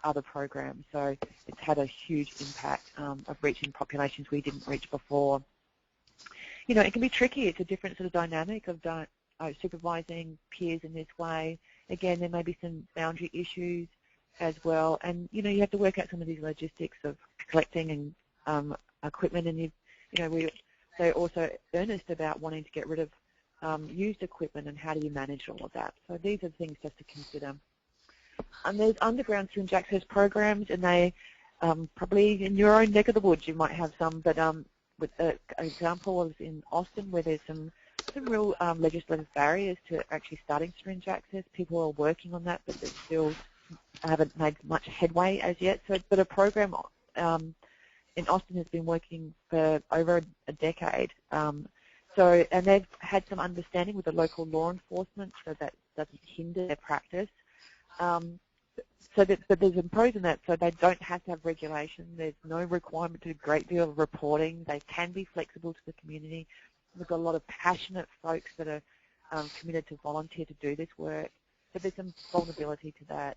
other programs, so it's had a huge impact of reaching populations we didn't reach before. You know, it can be tricky. It's a different sort of dynamic of supervising peers in this way. Again, there may be some boundary issues as well, and you know, you have to work out some of these logistics of collecting and equipment, and they're also earnest about wanting to get rid of used equipment, and how do you manage all of that. So these are things just to consider. And there's underground syringe access programs, and they probably in your own neck of the woods you might have some, but with an example was in Austin, where there's some real legislative barriers to actually starting syringe access. People are working on that, but they still haven't made much headway as yet. So, but a program in Austin has been working for over a decade. And they've had some understanding with the local law enforcement, so that doesn't hinder their practice. But there's some pros in that, so they don't have to have regulation. There's no requirement to do a great deal of reporting. They can be flexible to the community. We've got a lot of passionate folks that are committed to volunteer to do this work. But there's some vulnerability to that,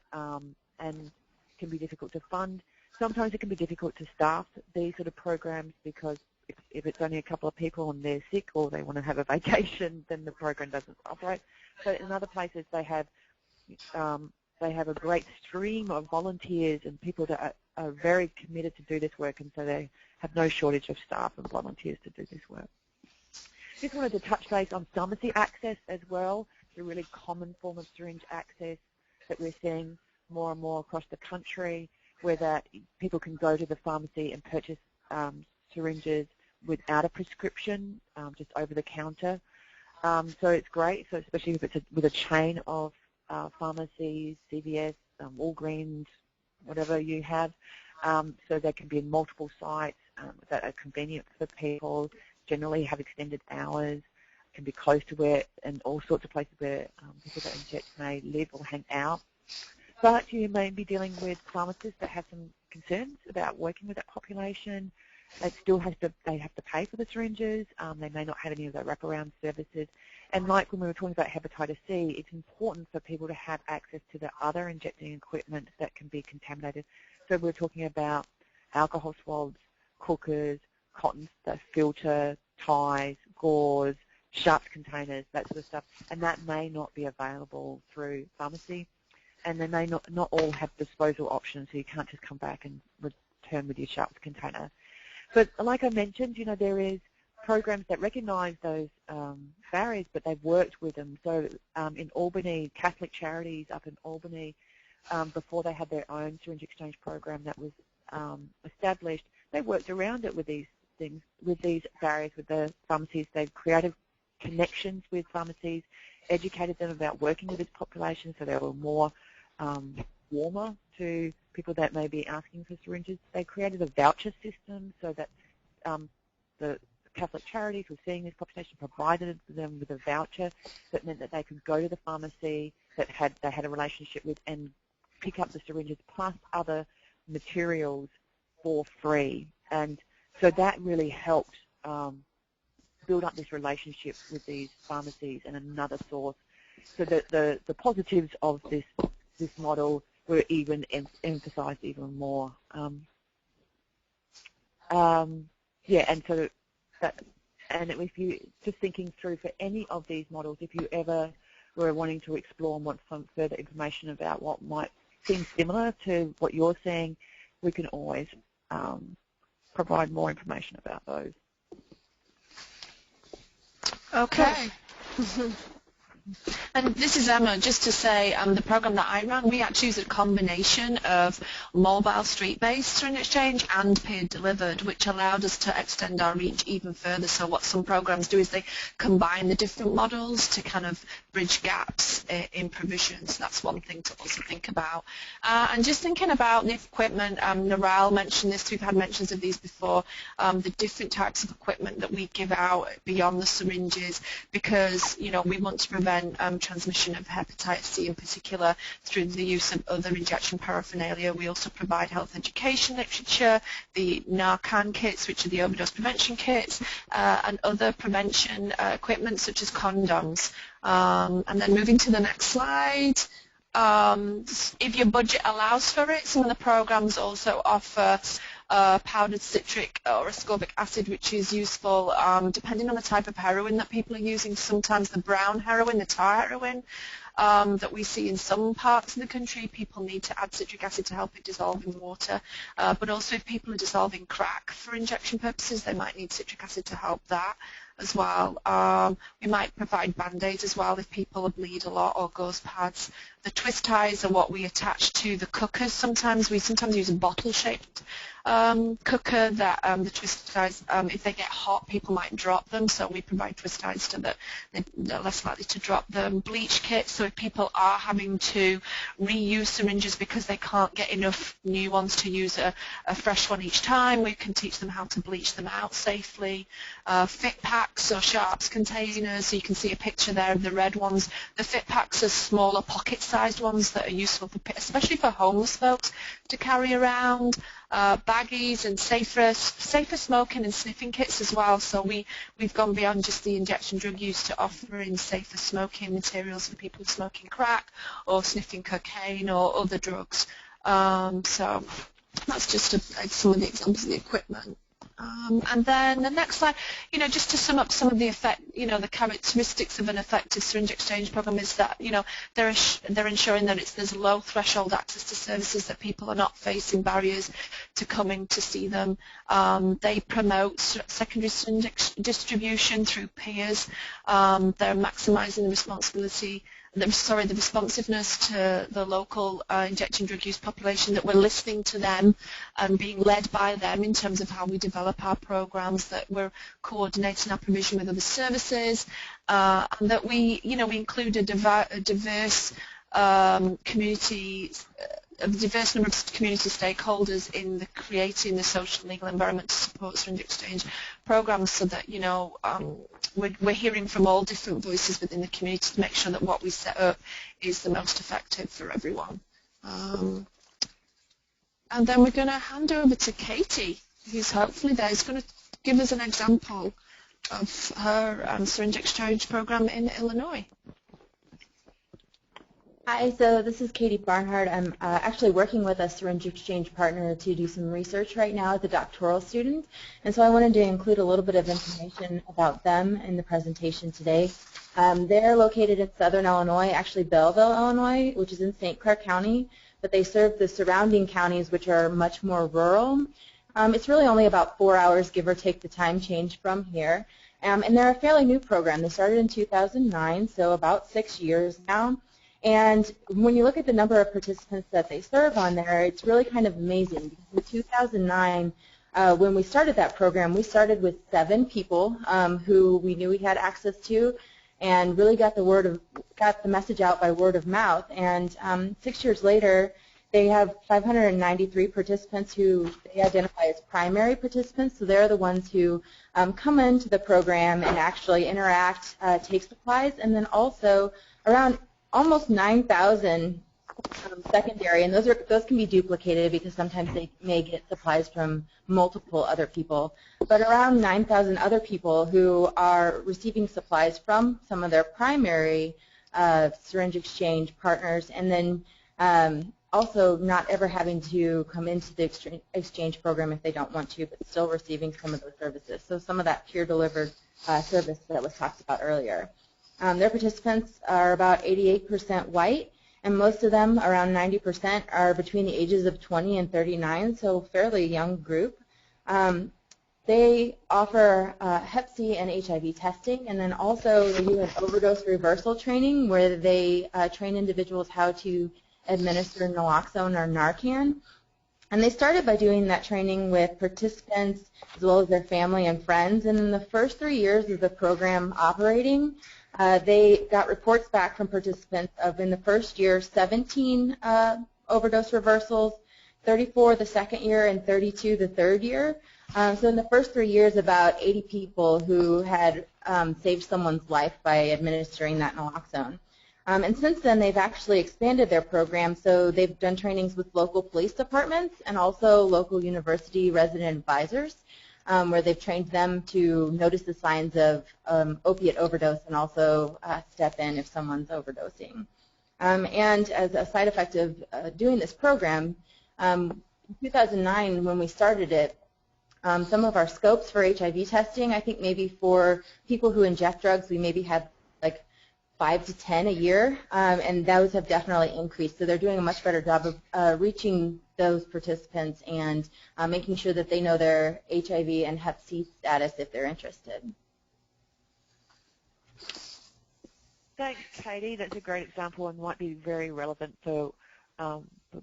and can be difficult to fund. Sometimes it can be difficult to staff these sort of programs, because if it's only a couple of people and they're sick or they want to have a vacation, then the program doesn't operate. But in other places they have a great stream of volunteers and people that are very committed to do this work, and so they have no shortage of staff and volunteers to do this work. Just wanted to touch base on pharmacy access as well. It's a really common form of syringe access that we're seeing more and more across the country, where that people can go to the pharmacy and purchase syringes without a prescription, just over the counter. So it's great, so especially if it's with a chain of pharmacies, CVS, Walgreens, whatever you have. So they can be in multiple sites that are convenient for people, generally have extended hours, can be close to where, and all sorts of places where people that inject may live or hang out. But you may be dealing with pharmacists that have some concerns about working with that population. They still have to pay for the syringes. They may not have any of the wraparound services. And like when we were talking about hepatitis C, it's important for people to have access to the other injecting equipment that can be contaminated. So we're talking about alcohol swabs, cookers, cotton filter, ties, gauze, sharps containers, that sort of stuff. And that may not be available through pharmacy. And they may not all have disposal options, so you can't just come back and return with your sharps container. But like I mentioned, there is programs that recognise those barriers, but they've worked with them. So in Albany, Catholic Charities up in Albany, before they had their own syringe exchange program that was established, they worked around it with these things, with these barriers with the pharmacies. They've created connections with pharmacies, educated them about working with this population so they were more warmer to people that may be asking for syringes. They created a voucher system so that the Catholic Charities were seeing this population, provided them with a voucher that meant that they could go to the pharmacy that they had a relationship with and pick up the syringes plus other materials for free. And so that really helped build up this relationship with these pharmacies and another source. So that the positives of this model were even emphasised even more. Yeah, and so and if you just thinking through for any of these models, if you ever were wanting to explore and want some further information about what might seem similar to what you're seeing, we can always provide more information about those. Okay. And this is Emma, just to say the program that I ran, we actually used a combination of mobile street-based syringe exchange and peer-delivered, which allowed us to extend our reach even further. So what some programs do is they combine the different models to kind of bridge gaps in provision. So that's one thing to also think about. And just thinking about the equipment, Narelle mentioned this, we've had mentions of these before, the different types of equipment that we give out beyond the syringes, because, you know, we want to prevent transmission of hepatitis C in particular through the use of other injection paraphernalia. We also provide health education literature, the Narcan kits, which are the overdose prevention kits, and other prevention equipment such as condoms. And then moving to the next slide. If your budget allows for it, some of the programs also offer powdered citric or ascorbic acid, which is useful depending on the type of heroin that people are using. Sometimes the brown heroin, the tar heroin that we see in some parts of the country, people need to add citric acid to help it dissolve in water. But also if people are dissolving crack for injection purposes, they might need citric acid to help that as well. We might provide band-aids as well if people bleed a lot, or gauze pads. The twist ties are what we attach to the cookers. Sometimes we use a bottle-shaped cooker that the twist ties, if they get hot, people might drop them, so we provide twist ties so that they're less likely to drop them. Bleach kits, so if people are having to reuse syringes because they can't get enough new ones to use a fresh one each time, we can teach them how to bleach them out safely. Fit packs or sharps containers, so you can see a picture there of the red ones. The fit packs are smaller pocket-sized ones that are useful, especially for homeless folks to carry around. Baggies and safer smoking and sniffing kits as well. So we've gone beyond just the injection drug use to offering safer smoking materials for people smoking crack or sniffing cocaine or other drugs. So that's just some of the examples of the equipment. And then the next slide, just to sum up some of the the characteristics of an effective syringe exchange program is that, they're ensuring that there's low threshold access to services, that people are not facing barriers to coming to see them. They promote secondary syringe distribution through peers. They're maximising the responsiveness to the local injection drug use population, that we're listening to them and being led by them in terms of how we develop our programs, that we're coordinating our provision with other services, and that we include a diverse community, a diverse number of community stakeholders in creating the social and legal environment to support syringe exchange programs, so that we're hearing from all different voices within the community to make sure that what we set up is the most effective for everyone. And then we're going to hand over to Katie, who's hopefully there, is going to give us an example of her syringe exchange program in Illinois. Hi, so this is Katie Barnhart. I'm actually working with a syringe exchange partner to do some research right now as a doctoral student, and so I wanted to include a little bit of information about them in the presentation today. They're located in southern Illinois, actually Belleville, Illinois, which is in St. Clair County, but they serve the surrounding counties, which are much more rural. It's really only about 4 hours, give or take the time change from here. And they're a fairly new program. They started in 2009, so about 6 years now. And when you look at the number of participants that they serve on there, it's really kind of amazing. In 2009, when we started that program, we started with 7 people who we knew we had access to, and really got the message out by word of mouth. And 6 years later, they have 593 participants who they identify as primary participants. So they're the ones who come into the program and actually interact, take supplies, and then also around almost 9,000 secondary, and those can be duplicated because sometimes they may get supplies from multiple other people, but around 9,000 other people who are receiving supplies from some of their primary syringe exchange partners, and then also not ever having to come into the exchange program if they don't want to, but still receiving some of those services. So some of that peer-delivered service that was talked about earlier. Their participants are about 88% white, and most of them, around 90%, are between the ages of 20 and 39, so fairly young group. They offer Hep C and HIV testing, and then also they do an overdose reversal training where they train individuals how to administer naloxone or Narcan. And they started by doing that training with participants as well as their family and friends, and in the first 3 years of the program operating, they got reports back from participants of, in the first year, 17 overdose reversals, 34 the second year, and 32 the third year. So in the first 3 years, about 80 people who had saved someone's life by administering that naloxone. And since then, they've actually expanded their program, so they've done trainings with local police departments and also local university resident advisors, where they've trained them to notice the signs of opiate overdose and also step in if someone's overdosing. And as a side effect of doing this program, in 2009 when we started it, some of our scopes for HIV testing, I think maybe for people who inject drugs, we maybe had like 5 to 10 a year, and those have definitely increased. So they're doing a much better job of reaching those participants and making sure that they know their HIV and Hep C status if they're interested. Thanks, Katie. That's a great example and might be very relevant for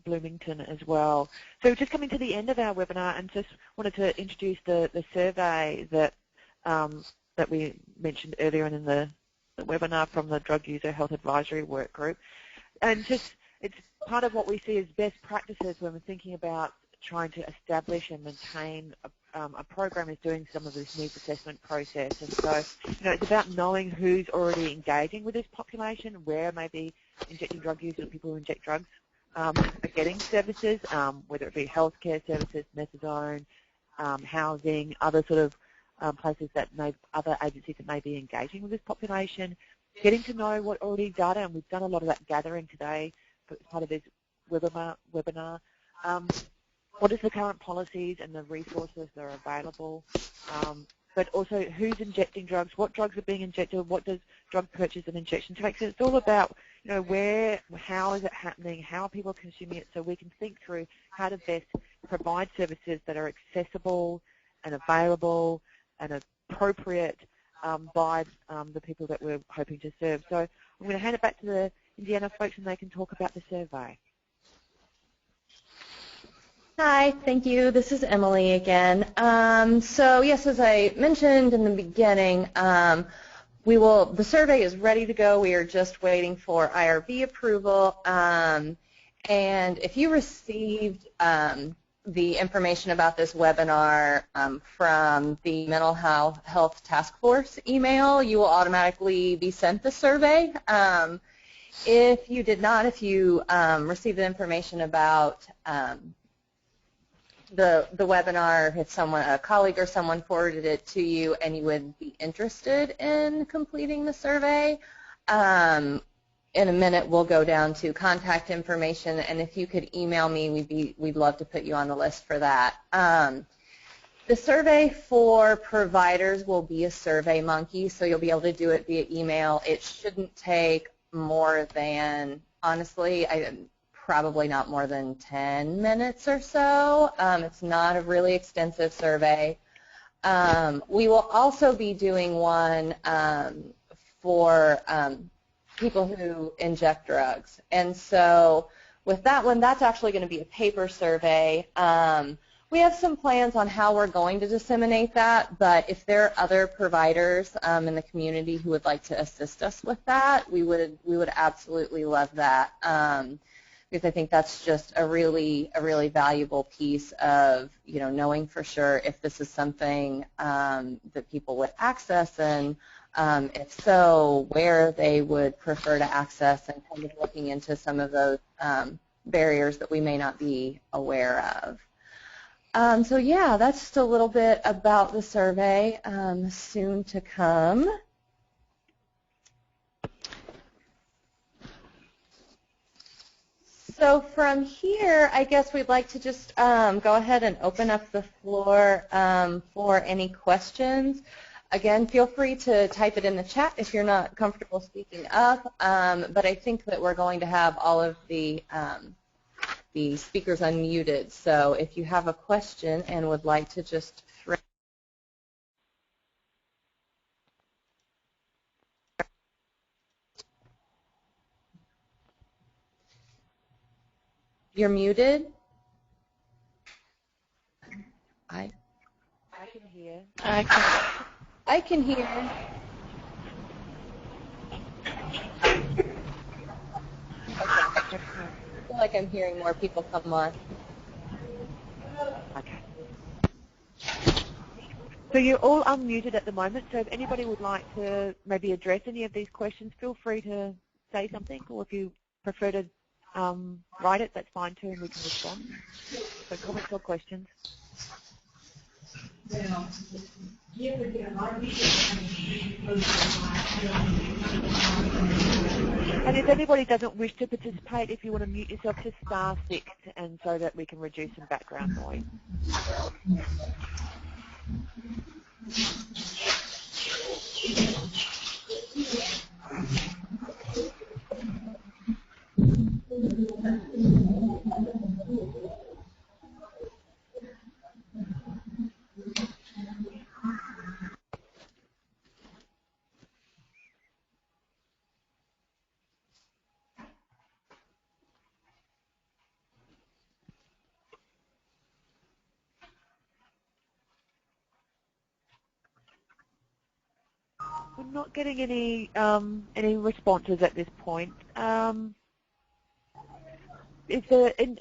Bloomington as well. So we're just coming to the end of our webinar and just wanted to introduce the survey that that we mentioned earlier in the webinar from the Drug User Health Advisory Workgroup. And just it's part of what we see as best practices when we're thinking about trying to establish and maintain a program is doing some of this needs assessment process. And so, it's about knowing who's already engaging with this population, where maybe injecting drug users or people who inject drugs are getting services, whether it be healthcare services, methadone, housing, other sort of places that other agencies that may be engaging with this population, getting to know what already data, and we've done a lot of that gathering today as part of this webinar. What is the current policies and the resources that are available, but also who's injecting drugs, what drugs are being injected, what does drug purchase and injection take. So it's all about, where, how is it happening, how are people consuming it, so we can think through how to best provide services that are accessible and available and appropriate by the people that we're hoping to serve. So I'm going to hand it back to the Indiana folks and they can talk about the survey. Hi, thank you. This is Emily again. So yes, as I mentioned in the beginning, the survey is ready to go. We are just waiting for IRB approval. And if you received the information about this webinar from the Mental Health Task Force email, you will automatically be sent the survey. If you did not, if you received the information about the webinar, if a colleague or someone forwarded it to you and you would be interested in completing the survey, in a minute we'll go down to contact information, and if you could email me, we'd love to put you on the list for that. The survey for providers will be a SurveyMonkey, so you'll be able to do it via email. It shouldn't take more than, honestly, probably not more than 10 minutes or so. It's not a really extensive survey. We will also be doing one for people who inject drugs. And so with that one, that's actually going to be a paper survey. We have some plans on how we're going to disseminate that, but if there are other providers in the community who would like to assist us with that, we would absolutely love that, because I think that's just a really valuable piece of, you know, knowing for sure if this is something that people would access, and if so, where they would prefer to access, and kind of looking into some of those barriers that we may not be aware of. So yeah, that's just a little bit about the survey, soon to come. So from here, I guess we'd like to just go ahead and open up the floor for any questions. Again, feel free to type it in the chat if you're not comfortable speaking up, but I think that we're going to have all of the speakers unmuted. So if you have a question and would like to just throw you're muted. I can hear. I can hear. Okay. I feel like I'm hearing more people come on. Okay. So you're all unmuted at the moment, so if anybody would like to maybe address any of these questions, feel free to say something, or if you prefer to write it, that's fine too, and we can respond. So comments or questions? And if anybody doesn't wish to participate, if you want to mute yourself, just *6, and so that we can reduce some background noise. We're not getting any responses at this point.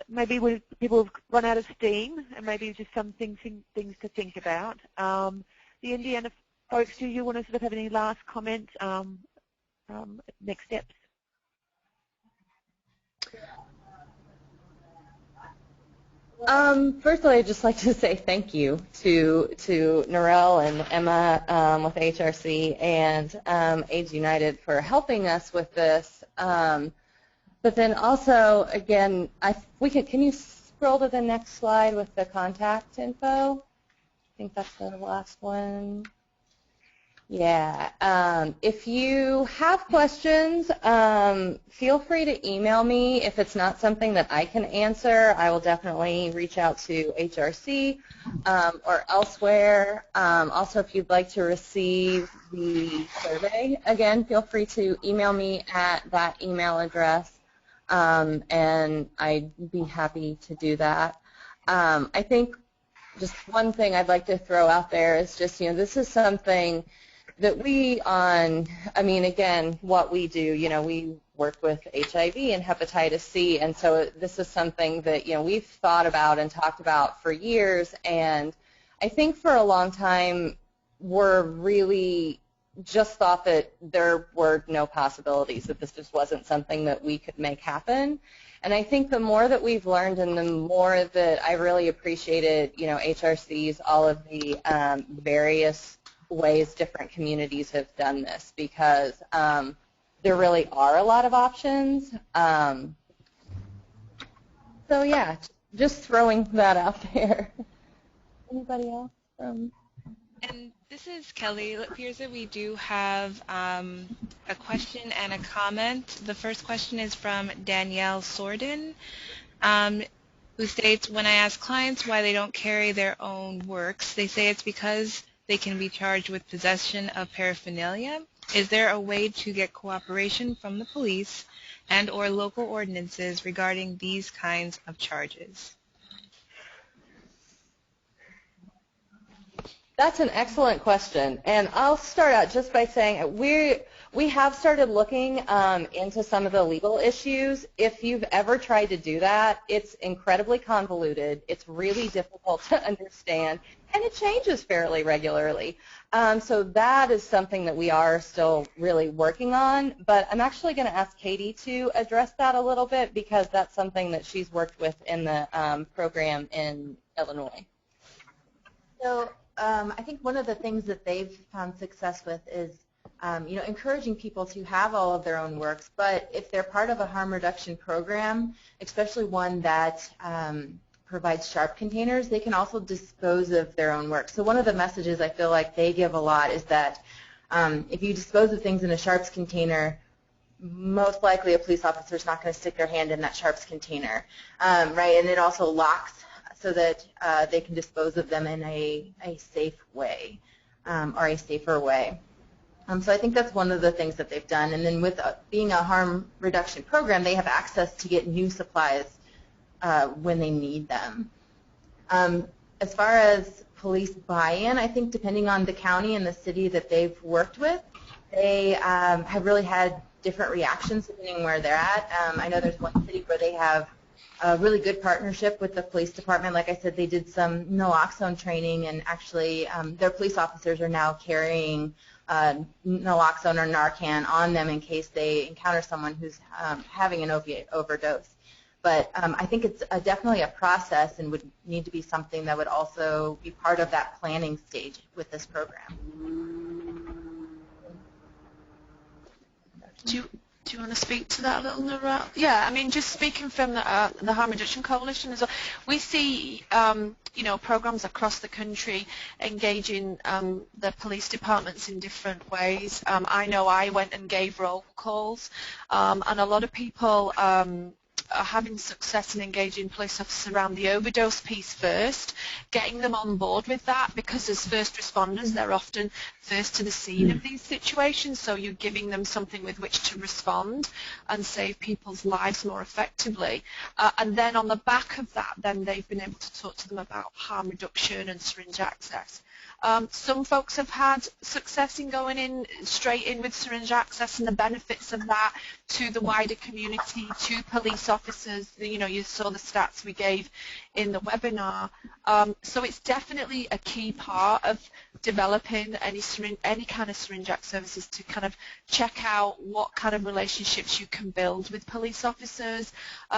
Maybe people have run out of steam, and maybe just some things to think about. The Indiana folks, do you want to sort of have any last comments? Next steps. First of all, I'd just like to say thank you to Narelle and Emma with HRC and AIDS United for helping us with this. But then also, again, can you scroll to the next slide with the contact info? I think that's the last one. Yeah. If you have questions, feel free to email me. If it's not something that I can answer, I will definitely reach out to HRC or elsewhere. Also, if you'd like to receive the survey, again, feel free to email me at that email address, and I'd be happy to do that. I think just one thing I'd like to throw out there is just, this is something that again, what we do, we work with HIV and hepatitis C, and so this is something that, we've thought about and talked about for years, and I think for a long time we're really just thought that there were no possibilities, that this just wasn't something that we could make happen. And I think the more that we've learned and the more that I really appreciated, HRC's, all of the various ways different communities have done this, because there really are a lot of options. So yeah, just throwing that out there. Anybody else from And this is Kelly. It appears that we do have a question and a comment. The first question is from Danielle Sordin, who states, when I ask clients why they don't carry their own works, they say it's because they can be charged with possession of paraphernalia. Is there a way to get cooperation from the police and or local ordinances regarding these kinds of charges? That's an excellent question, and I'll start out just by saying we have started looking into some of the legal issues. If you've ever tried to do that, it's incredibly convoluted. It's really difficult to understand, and it changes fairly regularly. So that is something that we are still really working on, but I'm actually going to ask Katie to address that a little bit because that's something that she's worked with in the program in Illinois. So I think one of the things that they've found success with is encouraging people to have all of their own works, but if they're part of a harm reduction program, especially one that provides sharp containers, they can also dispose of their own work. So one of the messages I feel like they give a lot is that if you dispose of things in a sharps container, most likely a police officer is not going to stick their hand in that sharps container, right? And it also locks so that they can dispose of them in a safe way or a safer way. So I think that's one of the things that they've done. And then with being a harm reduction program, they have access to get new supplies when they need them. As far as police buy-in, I think depending on the county and the city that they've worked with, they have really had different reactions depending on where they're at. I know there's one city where they have a really good partnership with the police department. Like I said, they did some naloxone training, and actually their police officers are now carrying naloxone or Narcan on them in case they encounter someone who's having an opiate overdose. But I think it's definitely a process and would need to be something that would also be part of that planning stage with this program. Do you want to speak to that a little, Nora? Yeah, I mean, just speaking from the Harm Reduction Coalition as well, we see, programs across the country engaging the police departments in different ways. I know I went and gave roll calls, and a lot of people are having success in engaging police officers around the overdose piece first, getting them on board with that, because as first responders they're often first to the scene of these situations, so you're giving them something with which to respond and save people's lives more effectively. And then on the back of that, then they've been able to talk to them about harm reduction and syringe access. Some folks have had success in going in straight in with syringe access and the benefits of that to the wider community, to police officers. You saw the stats we gave in the webinar. So it's definitely a key part of developing any kind of syringe access services to kind of check out what kind of relationships you can build with police officers.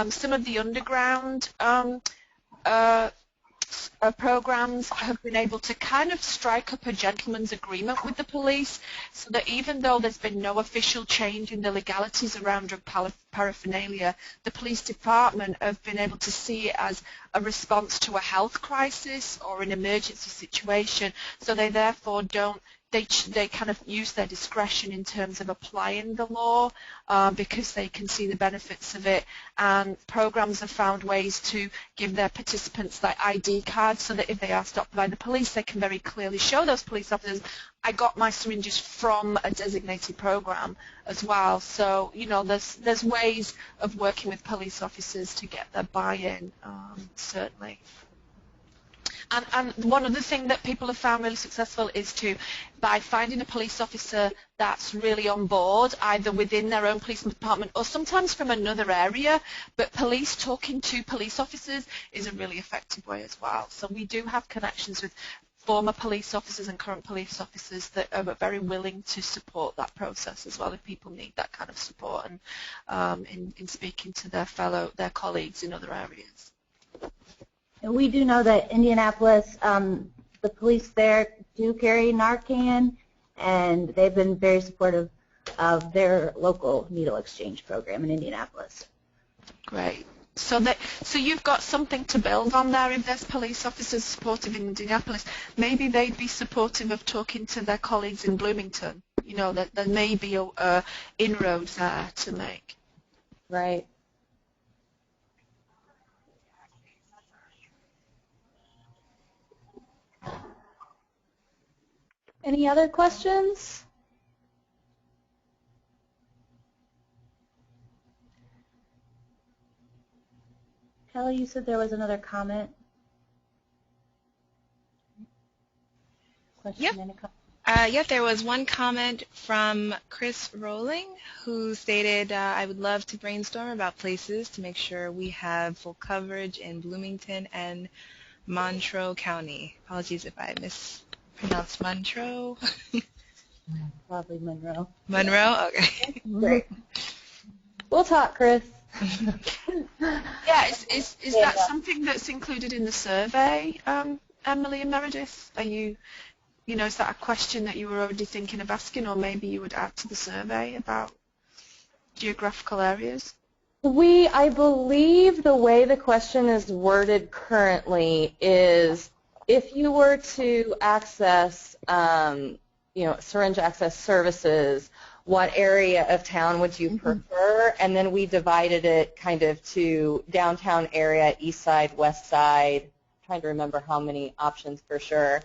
Some of the underground programs have been able to kind of strike up a gentleman's agreement with the police, so that even though there's been no official change in the legalities around drug paraphernalia, the police department have been able to see it as a response to a health crisis or an emergency situation, so they therefore don't they kind of use their discretion in terms of applying the law because they can see the benefits of it, and programs have found ways to give their participants like ID cards so that if they are stopped by the police, they can very clearly show those police officers, I got my syringes from a designated program as well. So, there's ways of working with police officers to get their buy-in, certainly. And one other thing that people have found really successful is by finding a police officer that's really on board, either within their own police department or sometimes from another area, but police talking to police officers is a really effective way as well. So we do have connections with former police officers and current police officers that are very willing to support that process as well if people need that kind of support and in speaking to their colleagues in other areas. And we do know that Indianapolis, the police there do carry Narcan, and they've been very supportive of their local needle exchange program in Indianapolis. Great. So you've got something to build on there. If there's police officers supportive in Indianapolis, maybe they'd be supportive of talking to their colleagues in Bloomington. You know, that there may be a inroads there to make. Right. Any other questions? Kelly, you said there was another comment? Question Yep. and a comment? Yep, there was one comment from Chris Rowling who stated, I would love to brainstorm about places to make sure we have full coverage in Bloomington and Monroe County. Apologies if I mispronounced Monroe. Probably Monroe. Monroe? Okay. Great. We'll talk, Chris. Yeah, is that something that's included in the survey, Emily and Meredith? Are you know, is that a question that you were already thinking of asking, or maybe you would add to the survey about geographical areas? I believe the way the question is worded currently is if you were to access, syringe access services, what area of town would you prefer? And then we divided it kind of to downtown area, east side, west side. I'm trying to remember how many options for sure.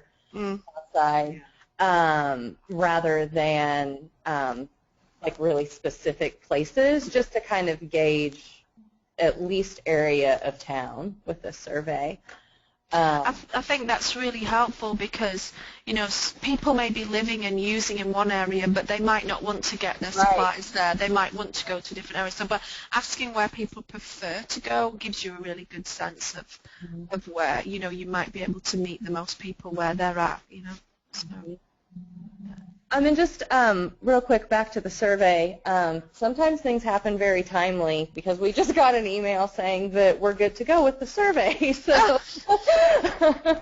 Side, rather than like really specific places, just to kind of gauge at least area of town with the survey. I think that's really helpful because, you know, people may be living and using in one area, but they might not want to get their supplies there. They might want to go to different areas. So, but asking where people prefer to go gives you a really good sense of where, you know, you might be able to meet the most people where they're at, you know. So. And just real quick back to the survey, sometimes things happen very timely because we just got an email saying that we're good to go with the survey. So, that's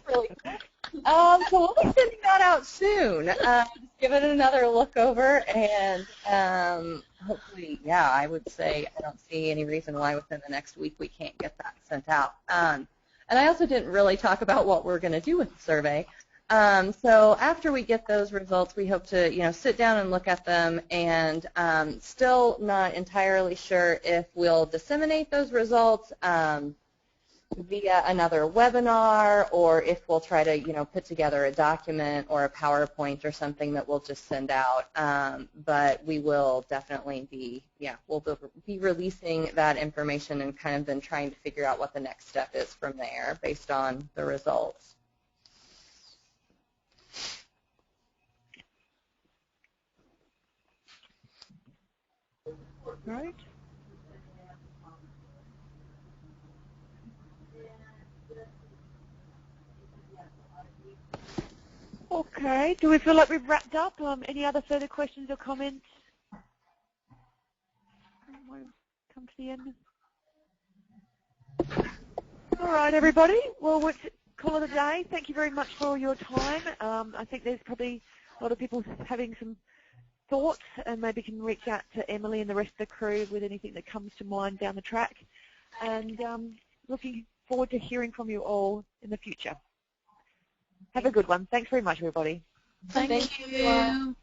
really cool. So we'll be sending that out soon. Just give it another look over, and hopefully, yeah, I would say I don't see any reason why within the next week we can't get that sent out. And I also didn't really talk about what we're going to do with the survey. So after we get those results, we hope to, you know, sit down and look at them, and still not entirely sure if we'll disseminate those results via another webinar, or if we'll try to, you know, put together a document or a PowerPoint or something that we'll just send out. But we will definitely be, we'll be releasing that information and kind of then trying to figure out what the next step is from there based on the results. Right. Okay. Do we feel like we've wrapped up? Any other further questions or comments? Come to the end. All right, everybody. Well, we'll call it a day. Thank you very much for your time. I think there's probably a lot of people having some thoughts, and maybe can reach out to Emily and the rest of the crew with anything that comes to mind down the track. And looking forward to hearing from you all in the future. Have a good one. Thanks very much, everybody. Thank you.